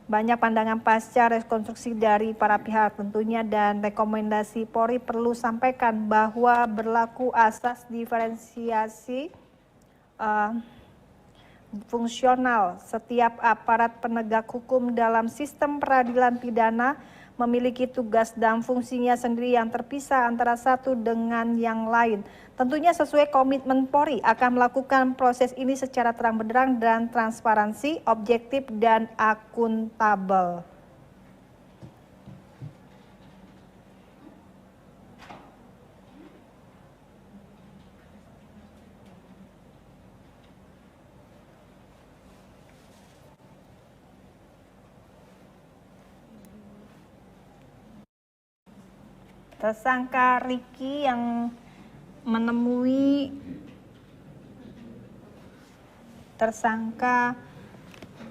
banyak pandangan pasca rekonstruksi dari para pihak tentunya. Dan rekomendasi Polri perlu sampaikan bahwa berlaku asas diferensiasi fungsional setiap aparat penegak hukum dalam sistem peradilan pidana memiliki tugas dan fungsinya sendiri yang terpisah antara satu dengan yang lain. Tentunya sesuai komitmen Polri akan melakukan proses ini secara terang benderang dan transparansi, objektif dan akuntabel. Tersangka Ricky yang menemui tersangka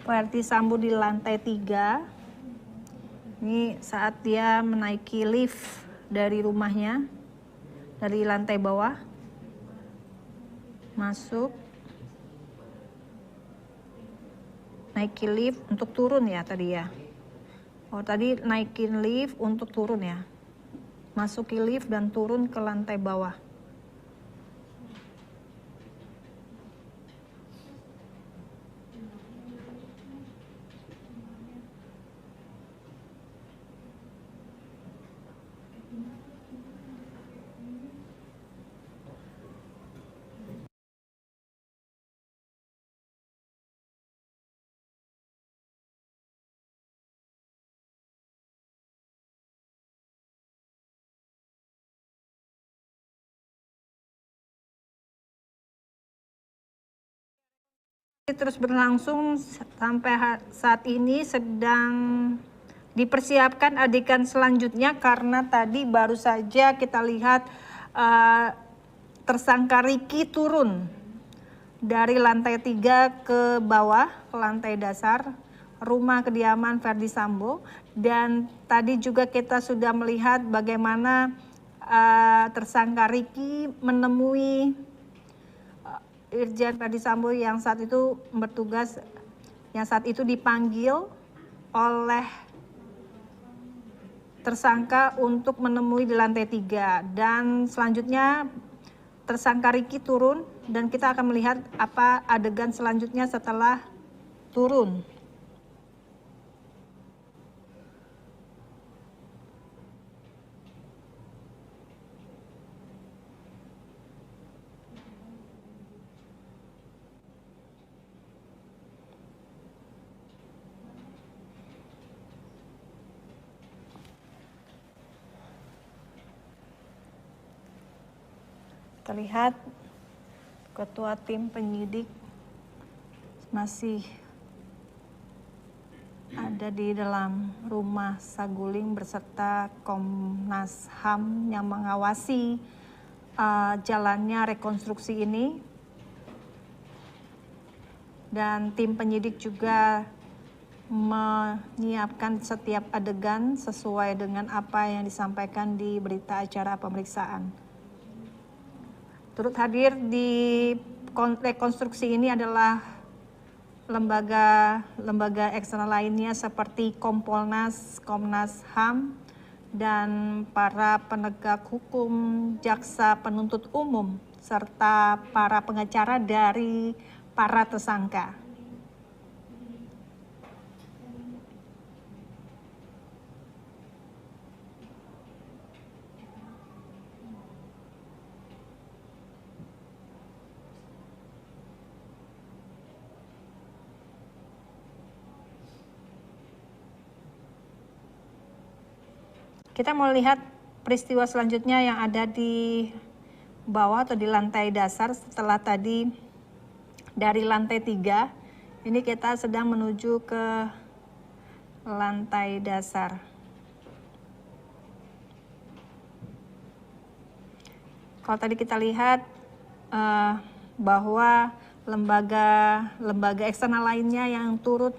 Verdi Sambo di lantai 3. Ini saat dia menaiki lift dari rumahnya, dari lantai bawah, masuk, naiki lift untuk turun ya tadi ya. Oh tadi naikin lift untuk turun ya. Masuki lift dan turun ke lantai bawah. Terus berlangsung sampai saat ini, sedang dipersiapkan adegan selanjutnya karena tadi baru saja kita lihat tersangka Ricky turun dari lantai 3 ke bawah, ke lantai dasar rumah kediaman Verdi Sambo, dan tadi juga kita sudah melihat bagaimana tersangka Ricky menemui Irjen Verdi Sambo yang saat itu bertugas, yang saat itu dipanggil oleh tersangka untuk menemui di lantai 3, dan selanjutnya tersangka Ricky turun dan kita akan melihat apa adegan selanjutnya setelah turun. Terlihat ketua tim penyidik masih ada di dalam rumah saguling beserta Komnas HAM yang mengawasi jalannya rekonstruksi ini, dan tim penyidik juga menyiapkan setiap adegan sesuai dengan apa yang disampaikan di berita acara pemeriksaan. Turut hadir di rekonstruksi ini adalah lembaga eksternal lainnya seperti Kompolnas, Komnas HAM, dan para penegak hukum, jaksa penuntut umum, serta para pengacara dari para tersangka. Kita mau lihat peristiwa selanjutnya yang ada di bawah atau di lantai dasar setelah tadi dari lantai 3. Ini kita sedang menuju ke lantai dasar. Kalau tadi kita lihat bahwa lembaga eksternal lainnya yang turut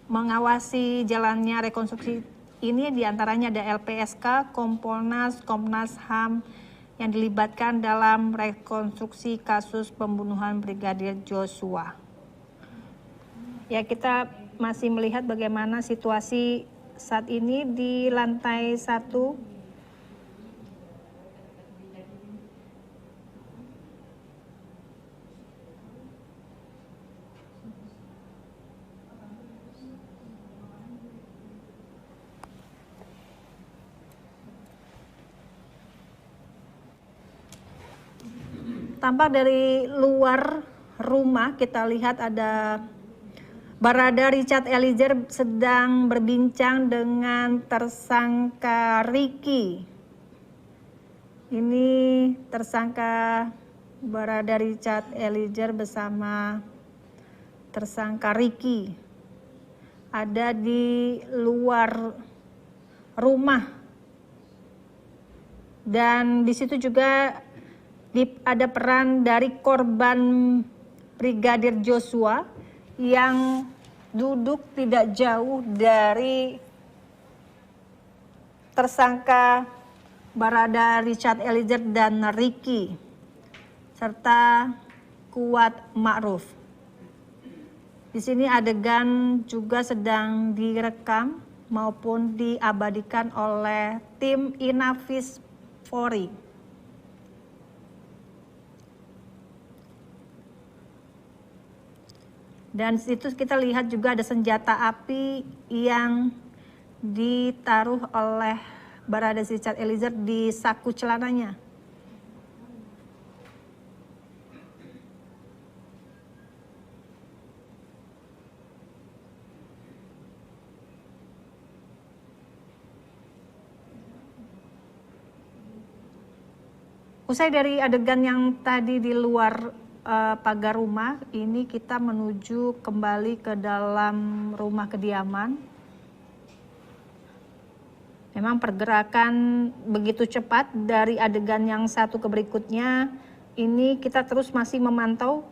mengawasi jalannya rekonstruksi ini diantaranya ada LPSK, Kompolnas, Komnas HAM yang dilibatkan dalam rekonstruksi kasus pembunuhan Brigadir Joshua. Ya, kita masih melihat bagaimana situasi saat ini di lantai 1. tampak dari luar rumah kita lihat ada Barada Richard Eliezer sedang berbincang dengan tersangka Ricky. Ini tersangka Barada Richard Eliezer bersama tersangka Ricky ada di luar rumah, dan di situ juga ada peran dari korban Brigadir Joshua yang duduk tidak jauh dari tersangka Barada Richard Eliezer dan Ricky serta Kuat Ma'ruf. Di sini adegan juga sedang direkam maupun diabadikan oleh tim Inafis Polri. Dan situ kita lihat juga ada senjata api yang ditaruh oleh Barada Richard Eliezer di saku celananya. Usai dari adegan yang tadi di luar pagar rumah, ini kita menuju kembali ke dalam rumah kediaman. Memang pergerakan begitu cepat dari adegan yang satu ke berikutnya. Ini kita terus masih memantau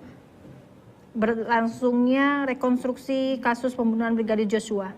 berlangsungnya rekonstruksi kasus pembunuhan Brigadir Joshua.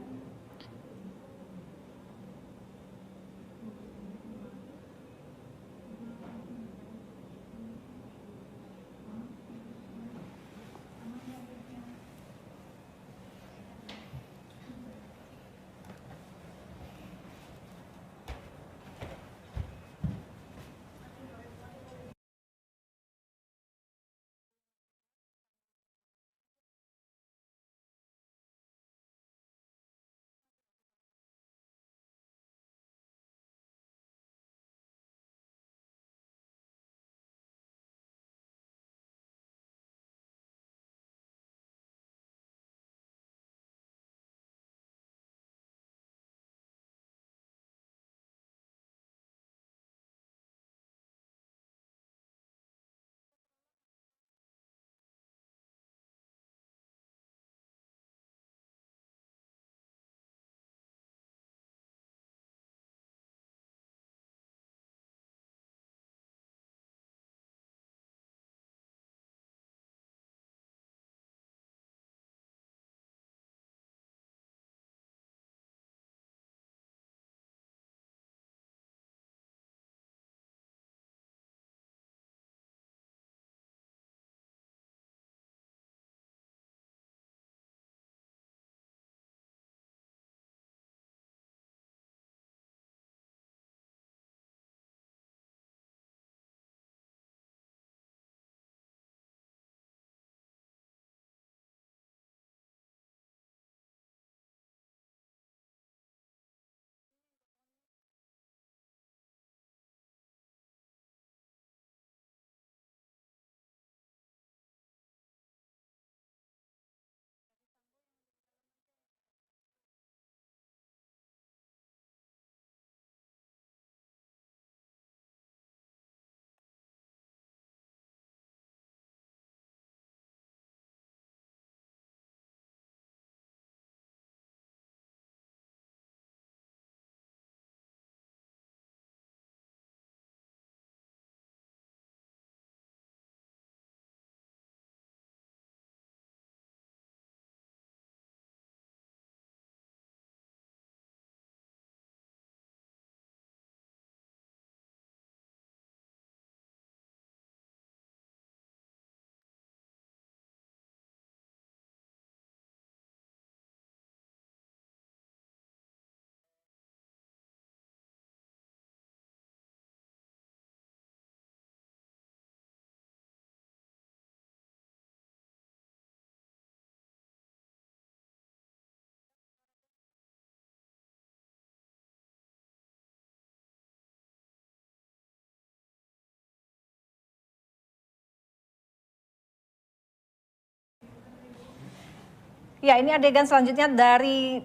Ya, ini adegan selanjutnya dari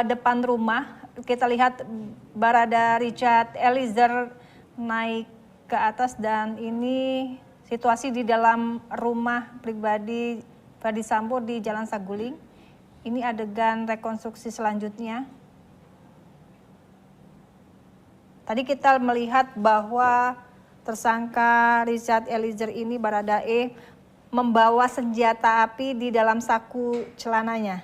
depan rumah. Kita lihat Barada Richard Eliezer naik ke atas dan ini situasi di dalam rumah pribadi Ferdy Sambo di Jalan Saguling. Ini adegan rekonstruksi selanjutnya. Tadi kita melihat bahwa tersangka Richard Eliezer ini Baradae membawa senjata api di dalam saku celananya.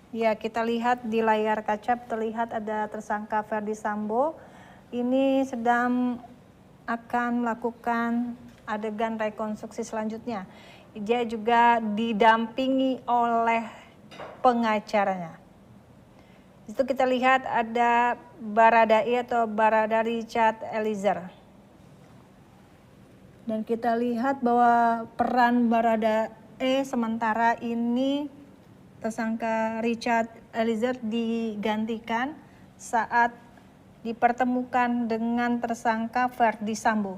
Ya, kita lihat di layar kaca terlihat ada tersangka Ferdy Sambo. Ini sedang akan melakukan adegan rekonstruksi selanjutnya. Dia juga didampingi oleh pengacaranya. Itu kita lihat ada Baradae atau Barada Richard Eliezer. Dan kita lihat bahwa peran Baradae sementara ini tersangka Richard Eliezer digantikan saat dipertemukan dengan tersangka Ferdy Sambo.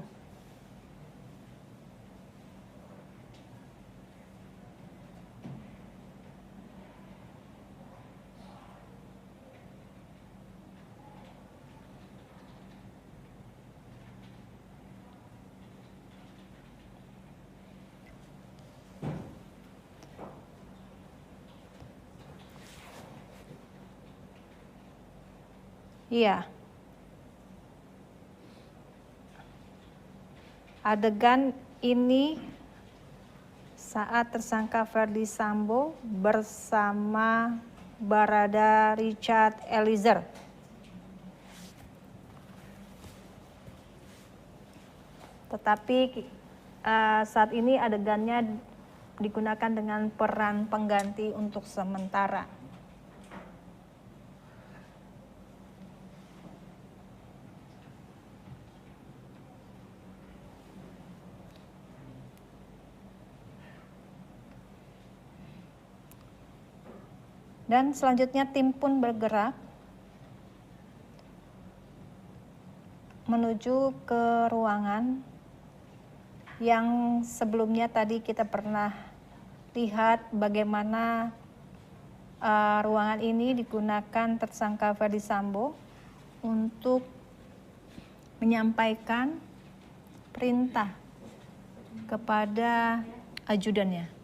Iya. Adegan ini saat tersangka Ferdy Sambo bersama Barada Richard Eliezer. Tetapi saat ini adegannya digunakan dengan peran pengganti untuk sementara. Dan selanjutnya tim pun bergerak menuju ke ruangan yang sebelumnya tadi kita pernah lihat bagaimana ruangan ini digunakan tersangka Ferdy Sambo untuk menyampaikan perintah kepada ajudannya.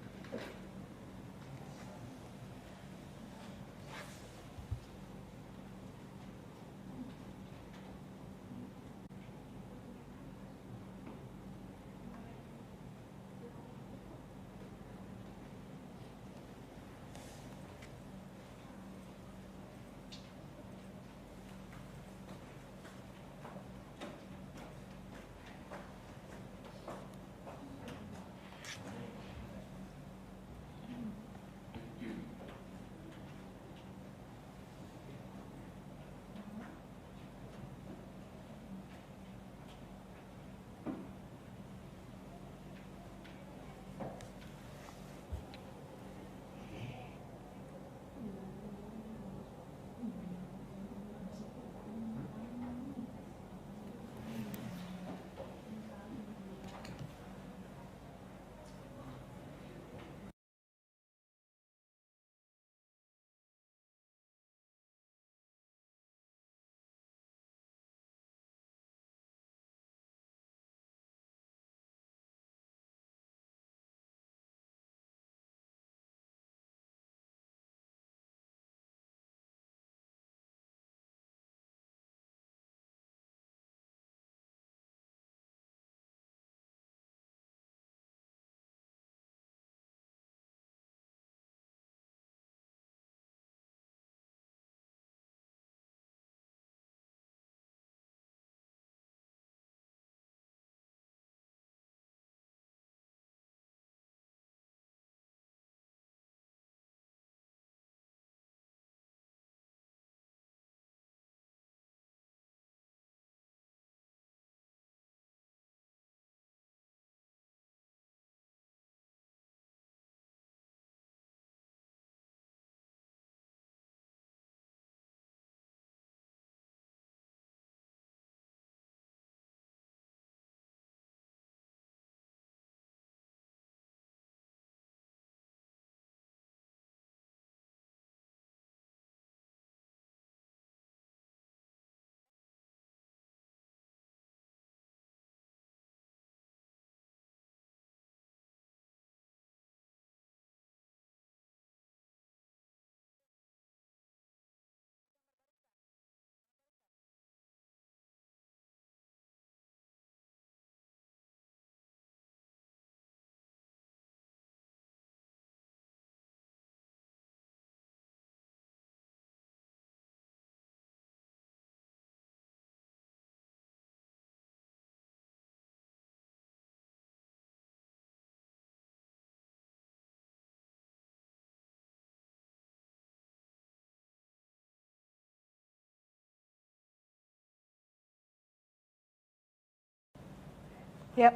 Yap.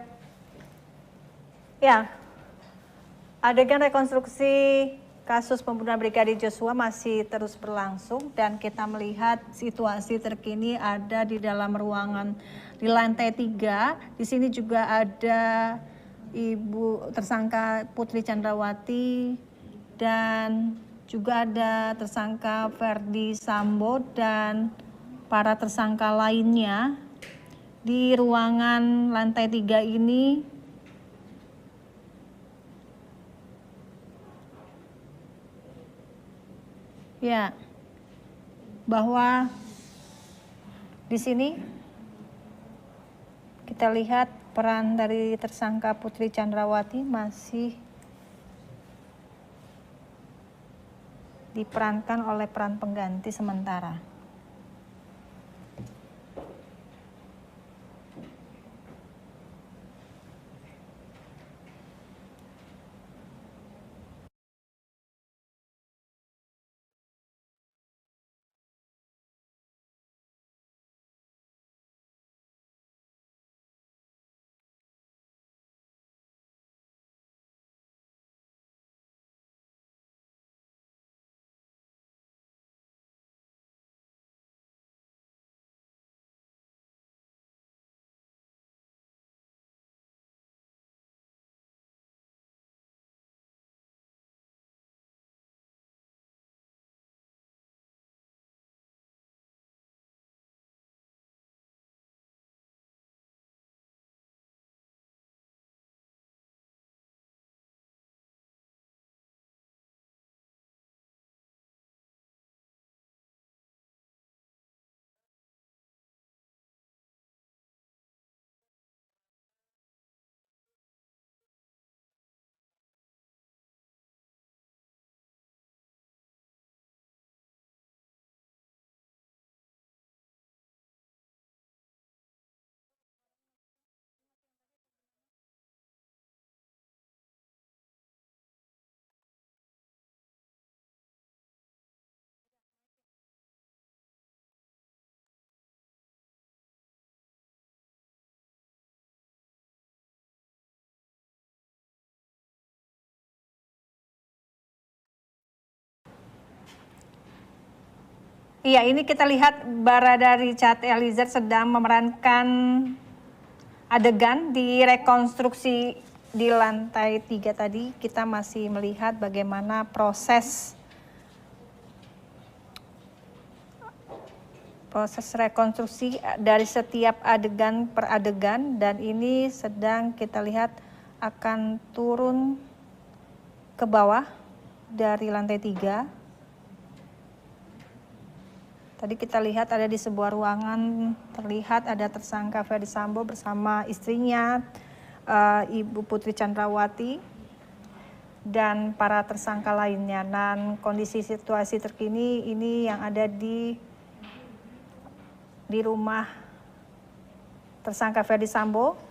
Ya, adegan rekonstruksi kasus pembunuhan Brigadir Joshua masih terus berlangsung dan kita melihat situasi terkini ada di dalam ruangan di lantai 3. Di sini juga ada Ibu tersangka Putri Chandrawati dan juga ada tersangka Ferdi Sambo dan para tersangka lainnya. Di ruangan lantai 3 ini ya, bahwa di sini kita lihat peran dari tersangka Putri Chandrawati masih diperankan oleh peran pengganti sementara. Iya, ini kita lihat Barada Richard Eliezer sedang memerankan adegan di rekonstruksi di lantai 3 tadi. Kita masih melihat bagaimana proses rekonstruksi dari setiap adegan per adegan, dan ini sedang kita lihat akan turun ke bawah dari lantai 3. Tadi kita lihat ada di sebuah ruangan, terlihat ada tersangka Ferdi Sambo bersama istrinya, Ibu Putri Chandrawati, dan para tersangka lainnya. Dan kondisi situasi terkini ini yang ada di rumah tersangka Ferdi Sambo.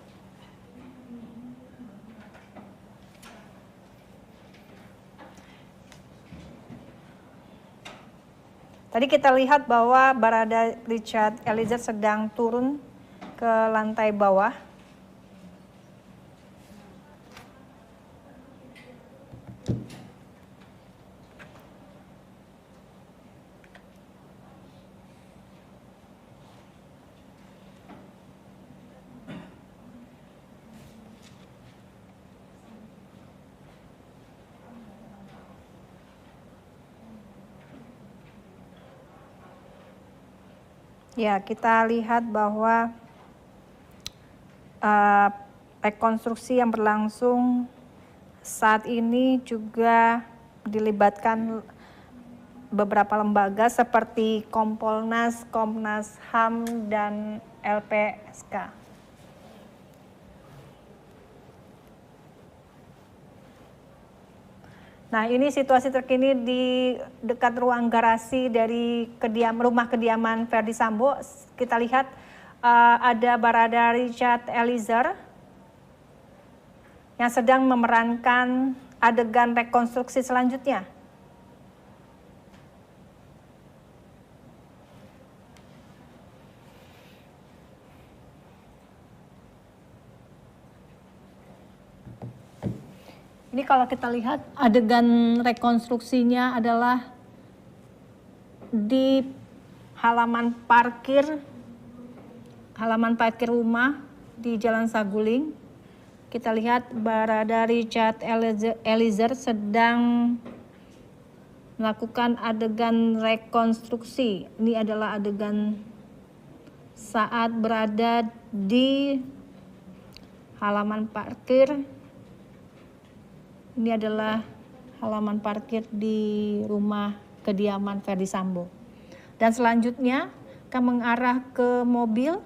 Tadi kita lihat bahwa Barada Richard Eliezer sedang turun ke lantai bawah. Ya, kita lihat bahwa rekonstruksi yang berlangsung saat ini juga dilibatkan beberapa lembaga seperti Kompolnas, Komnas HAM, dan LPSK. Nah, ini situasi terkini di dekat ruang garasi dari rumah kediaman Ferdi Sambo. Kita lihat ada Barada Richard Eliezer yang sedang memerankan adegan rekonstruksi selanjutnya. Ini kalau kita lihat adegan rekonstruksinya adalah di halaman parkir rumah di Jalan Saguling. Kita lihat Barada Richard Eliezer sedang melakukan adegan rekonstruksi. Ini adalah adegan saat berada di halaman parkir. Ini adalah halaman parkir di rumah kediaman Ferdy Sambo. Dan selanjutnya akan mengarah ke mobil.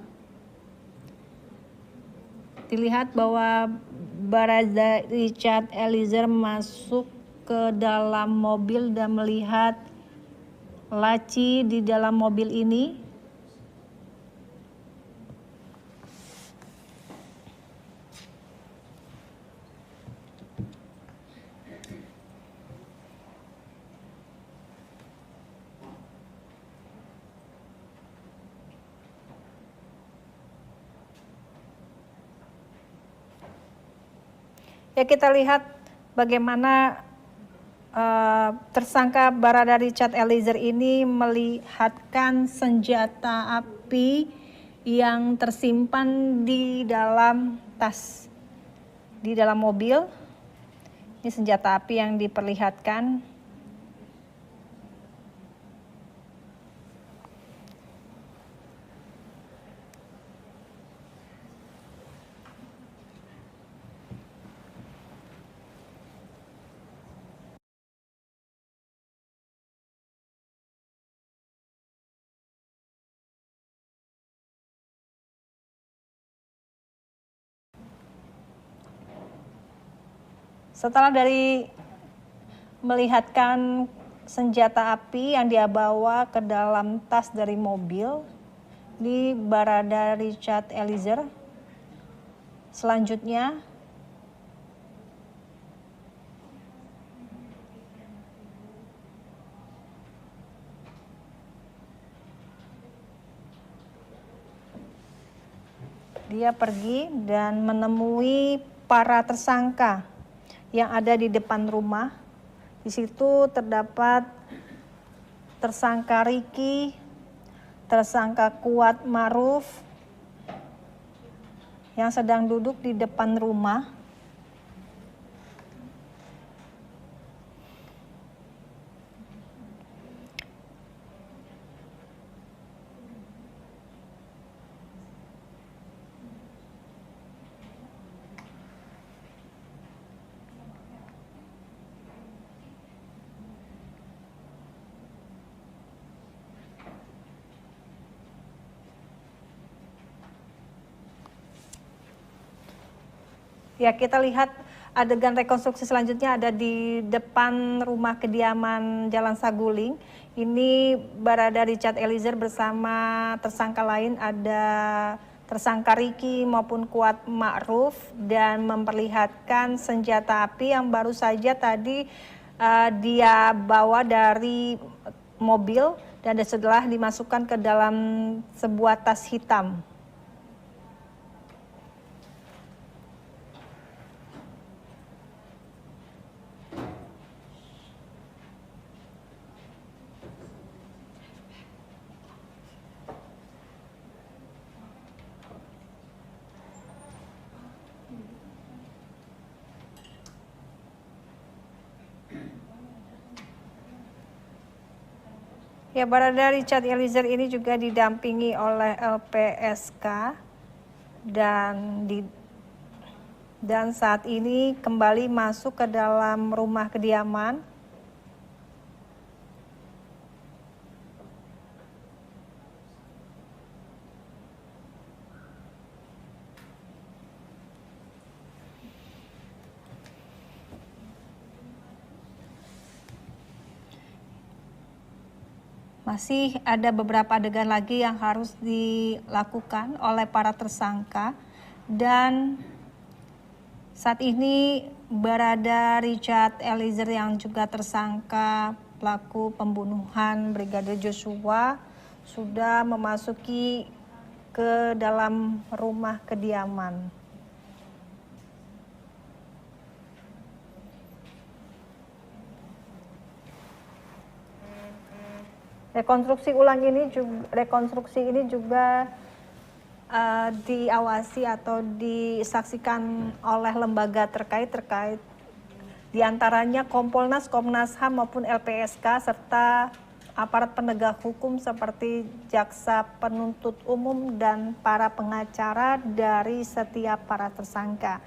Dilihat bahwa Barada Richard Eliezer masuk ke dalam mobil dan melihat laci di dalam mobil ini. Ya, kita lihat bagaimana tersangka Barada Richard Eliezer ini melihatkan senjata api yang tersimpan di dalam tas, di dalam mobil. Ini senjata api yang diperlihatkan. Setelah dari melihatkan senjata api yang dia bawa ke dalam tas dari mobil, di Barada Richard Eliezer, selanjutnya dia pergi dan menemui para tersangka yang ada di depan rumah. Di situ terdapat tersangka Ricky, tersangka Kuat Ma'ruf yang sedang duduk di depan rumah. Ya, kita lihat adegan rekonstruksi selanjutnya ada di depan rumah kediaman Jalan Saguling. Ini Barada Richard Eliezer bersama tersangka lain, ada tersangka Ricky maupun Kuat Ma'ruf, dan memperlihatkan senjata api yang baru saja tadi dia bawa dari mobil dan setelah dimasukkan ke dalam sebuah tas hitam. Ya, Barada Richard Eliezer ini juga didampingi oleh LPSK dan saat ini kembali masuk ke dalam rumah kediaman. Masih ada beberapa adegan lagi yang harus dilakukan oleh para tersangka, dan saat ini Barada Richard Eliezer yang juga tersangka pelaku pembunuhan Brigadir Joshua sudah memasuki ke dalam rumah kediaman. Rekonstruksi ini juga diawasi atau disaksikan oleh lembaga terkait diantaranya Kompolnas, Komnas HAM maupun LPSK serta aparat penegak hukum seperti jaksa penuntut umum dan para pengacara dari setiap para tersangka.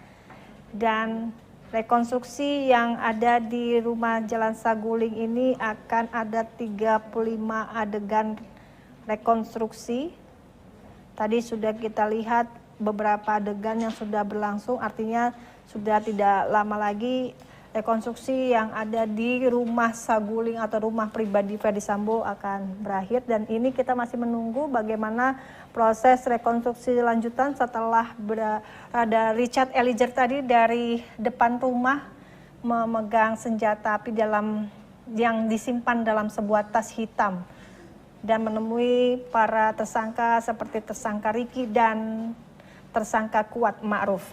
Dan rekonstruksi yang ada di rumah Jalan Saguling ini akan ada 35 adegan rekonstruksi. Tadi sudah kita lihat beberapa adegan yang sudah berlangsung, artinya sudah tidak lama lagi rekonstruksi yang ada di rumah Saguling atau rumah pribadi Ferdy Sambo akan berakhir. Dan ini kita masih menunggu bagaimana proses rekonstruksi lanjutan setelah ada Richard Eliezer tadi dari depan rumah memegang senjata api yang disimpan dalam sebuah tas hitam dan menemui para tersangka seperti tersangka Ricky dan tersangka Kuat Ma'ruf.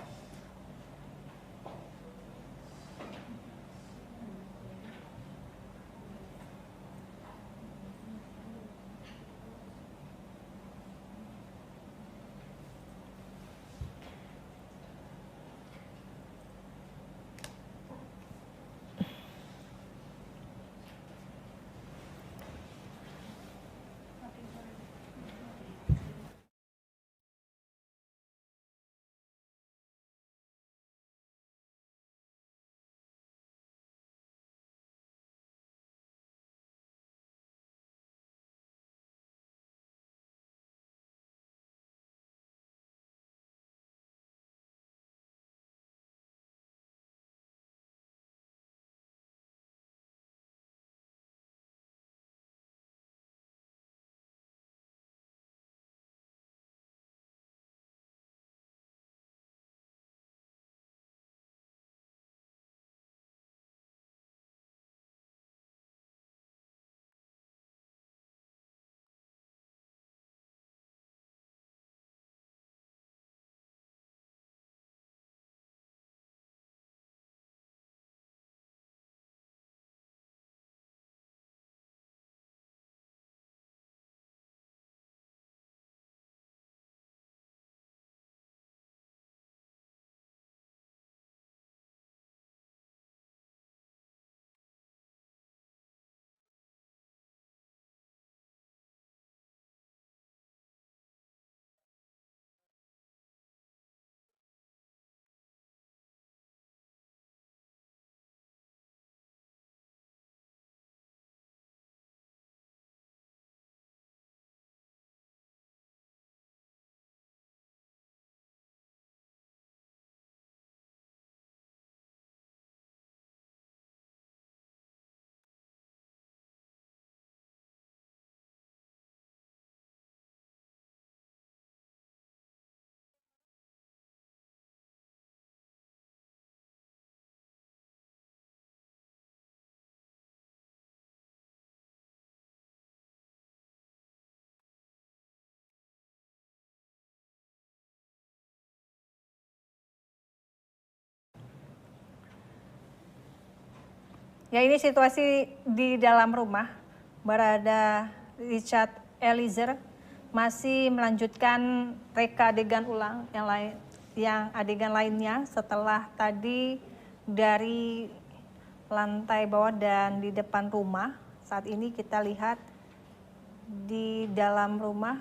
Ya, ini situasi di dalam rumah. Barada Richard Eliezer masih melanjutkan reka adegan ulang yang adegan lainnya setelah tadi dari lantai bawah dan di depan rumah. Saat ini kita lihat di dalam rumah.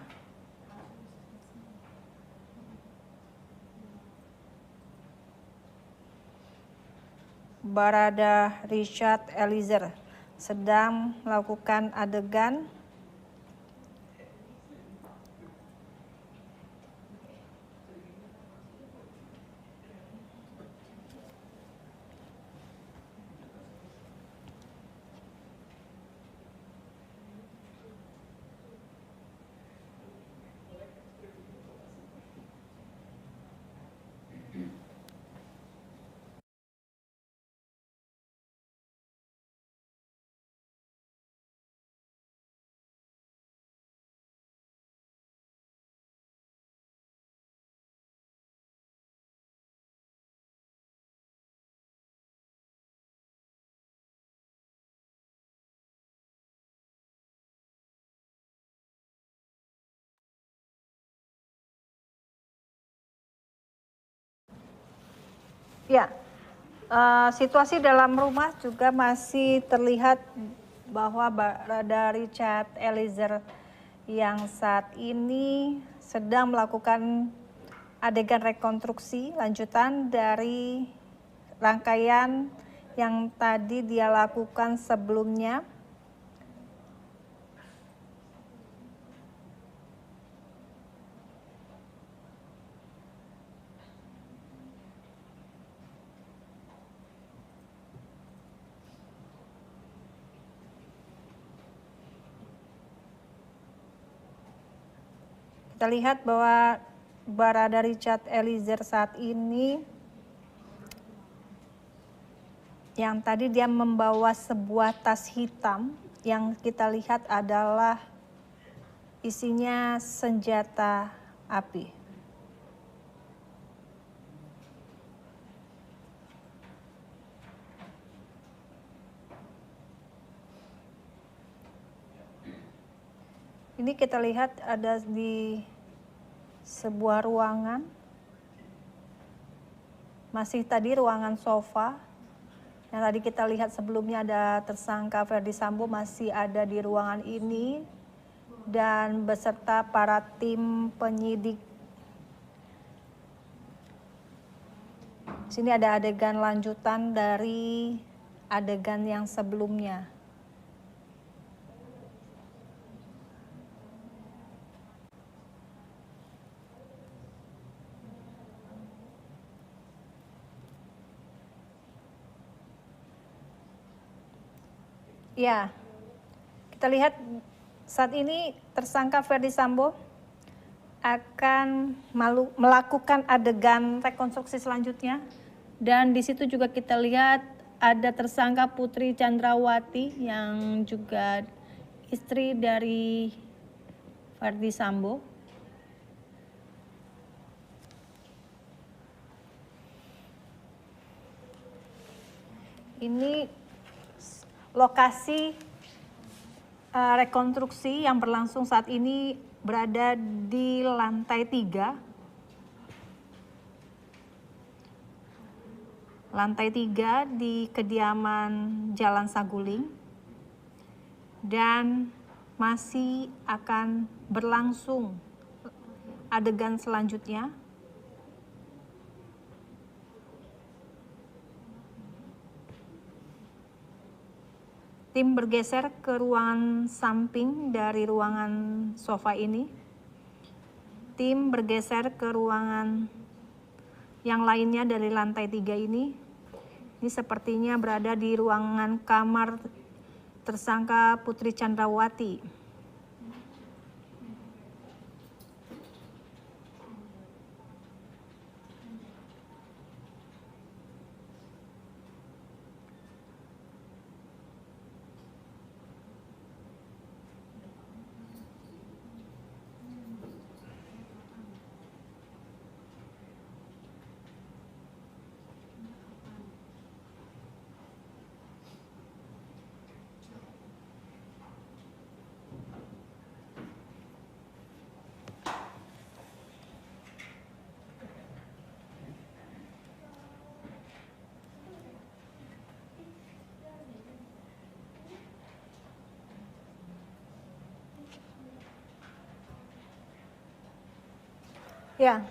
Barada Richard Eliezer sedang melakukan adegan Ya, situasi dalam rumah juga masih terlihat bahwa Barada Richard Eliezer yang saat ini sedang melakukan adegan rekonstruksi lanjutan dari rangkaian yang tadi dia lakukan sebelumnya. Kita lihat bahwa Barada Richard Eliezer saat ini yang tadi dia membawa sebuah tas hitam yang kita lihat adalah isinya senjata api. Ini kita lihat ada di sebuah ruangan, masih tadi ruangan sofa. Yang tadi kita lihat sebelumnya ada tersangka Ferdy Sambo masih ada di ruangan ini dan beserta para tim penyidik. Sini ada adegan lanjutan dari adegan yang sebelumnya. Ya, kita lihat saat ini tersangka Ferdy Sambo akan melakukan adegan rekonstruksi selanjutnya, dan di situ juga kita lihat ada tersangka Putri Chandrawati yang juga istri dari Ferdy Sambo. Ini lokasi rekonstruksi yang berlangsung saat ini berada di lantai 3. Lantai 3 di kediaman Jalan Saguling, dan masih akan berlangsung adegan selanjutnya. Tim bergeser ke ruangan samping dari ruangan sofa ini. Tim bergeser ke ruangan yang lainnya dari lantai 3 ini. Ini sepertinya berada di ruangan kamar tersangka Putri Chandrawati. Ya,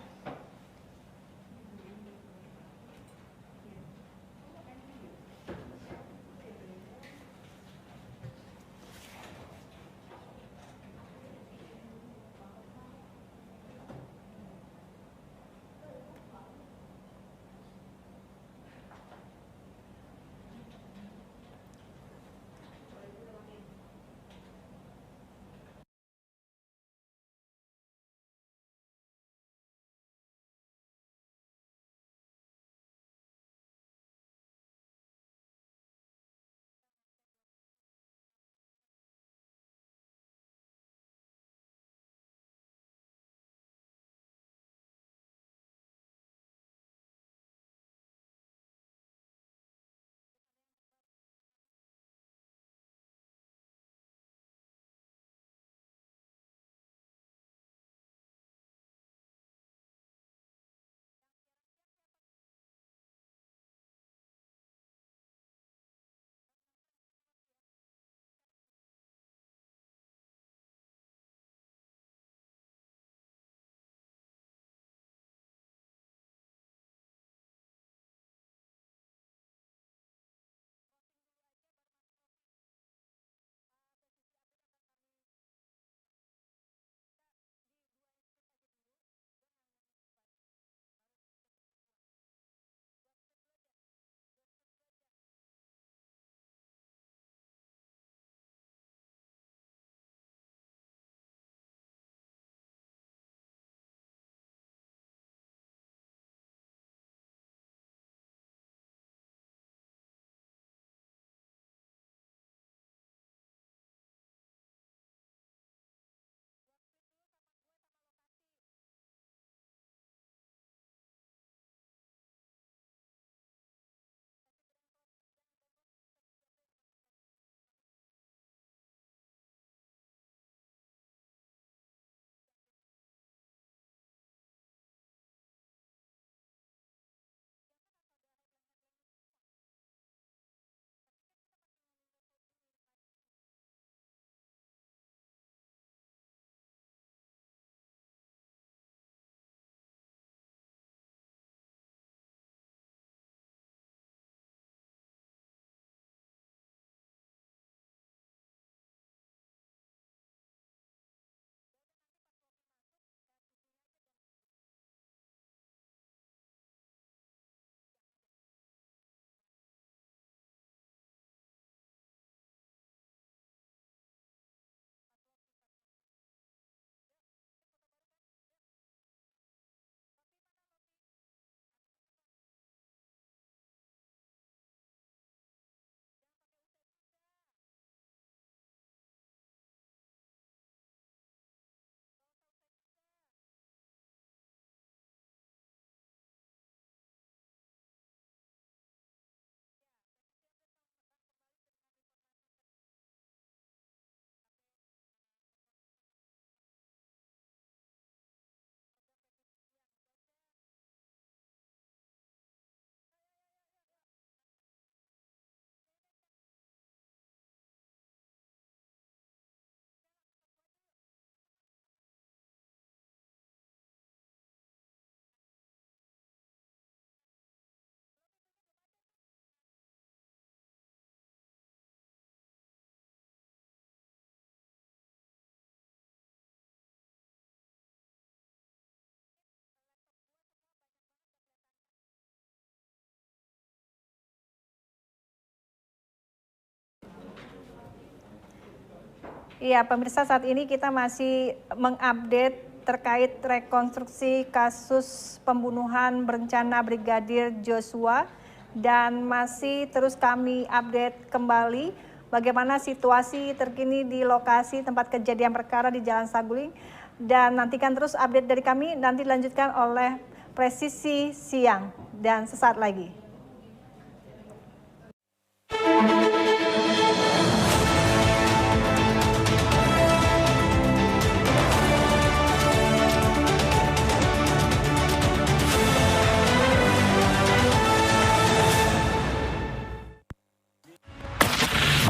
Iya, pemirsa, saat ini kita masih mengupdate terkait rekonstruksi kasus pembunuhan berencana Brigadir Joshua dan masih terus kami update kembali bagaimana situasi terkini di lokasi tempat kejadian perkara di Jalan Saguling, dan nantikan terus update dari kami, nanti dilanjutkan oleh Presisi Siang dan sesaat lagi.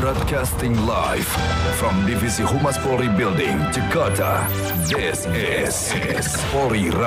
Broadcasting live from Divisi Humas Polri Building, Jakarta. This is Polri Radio.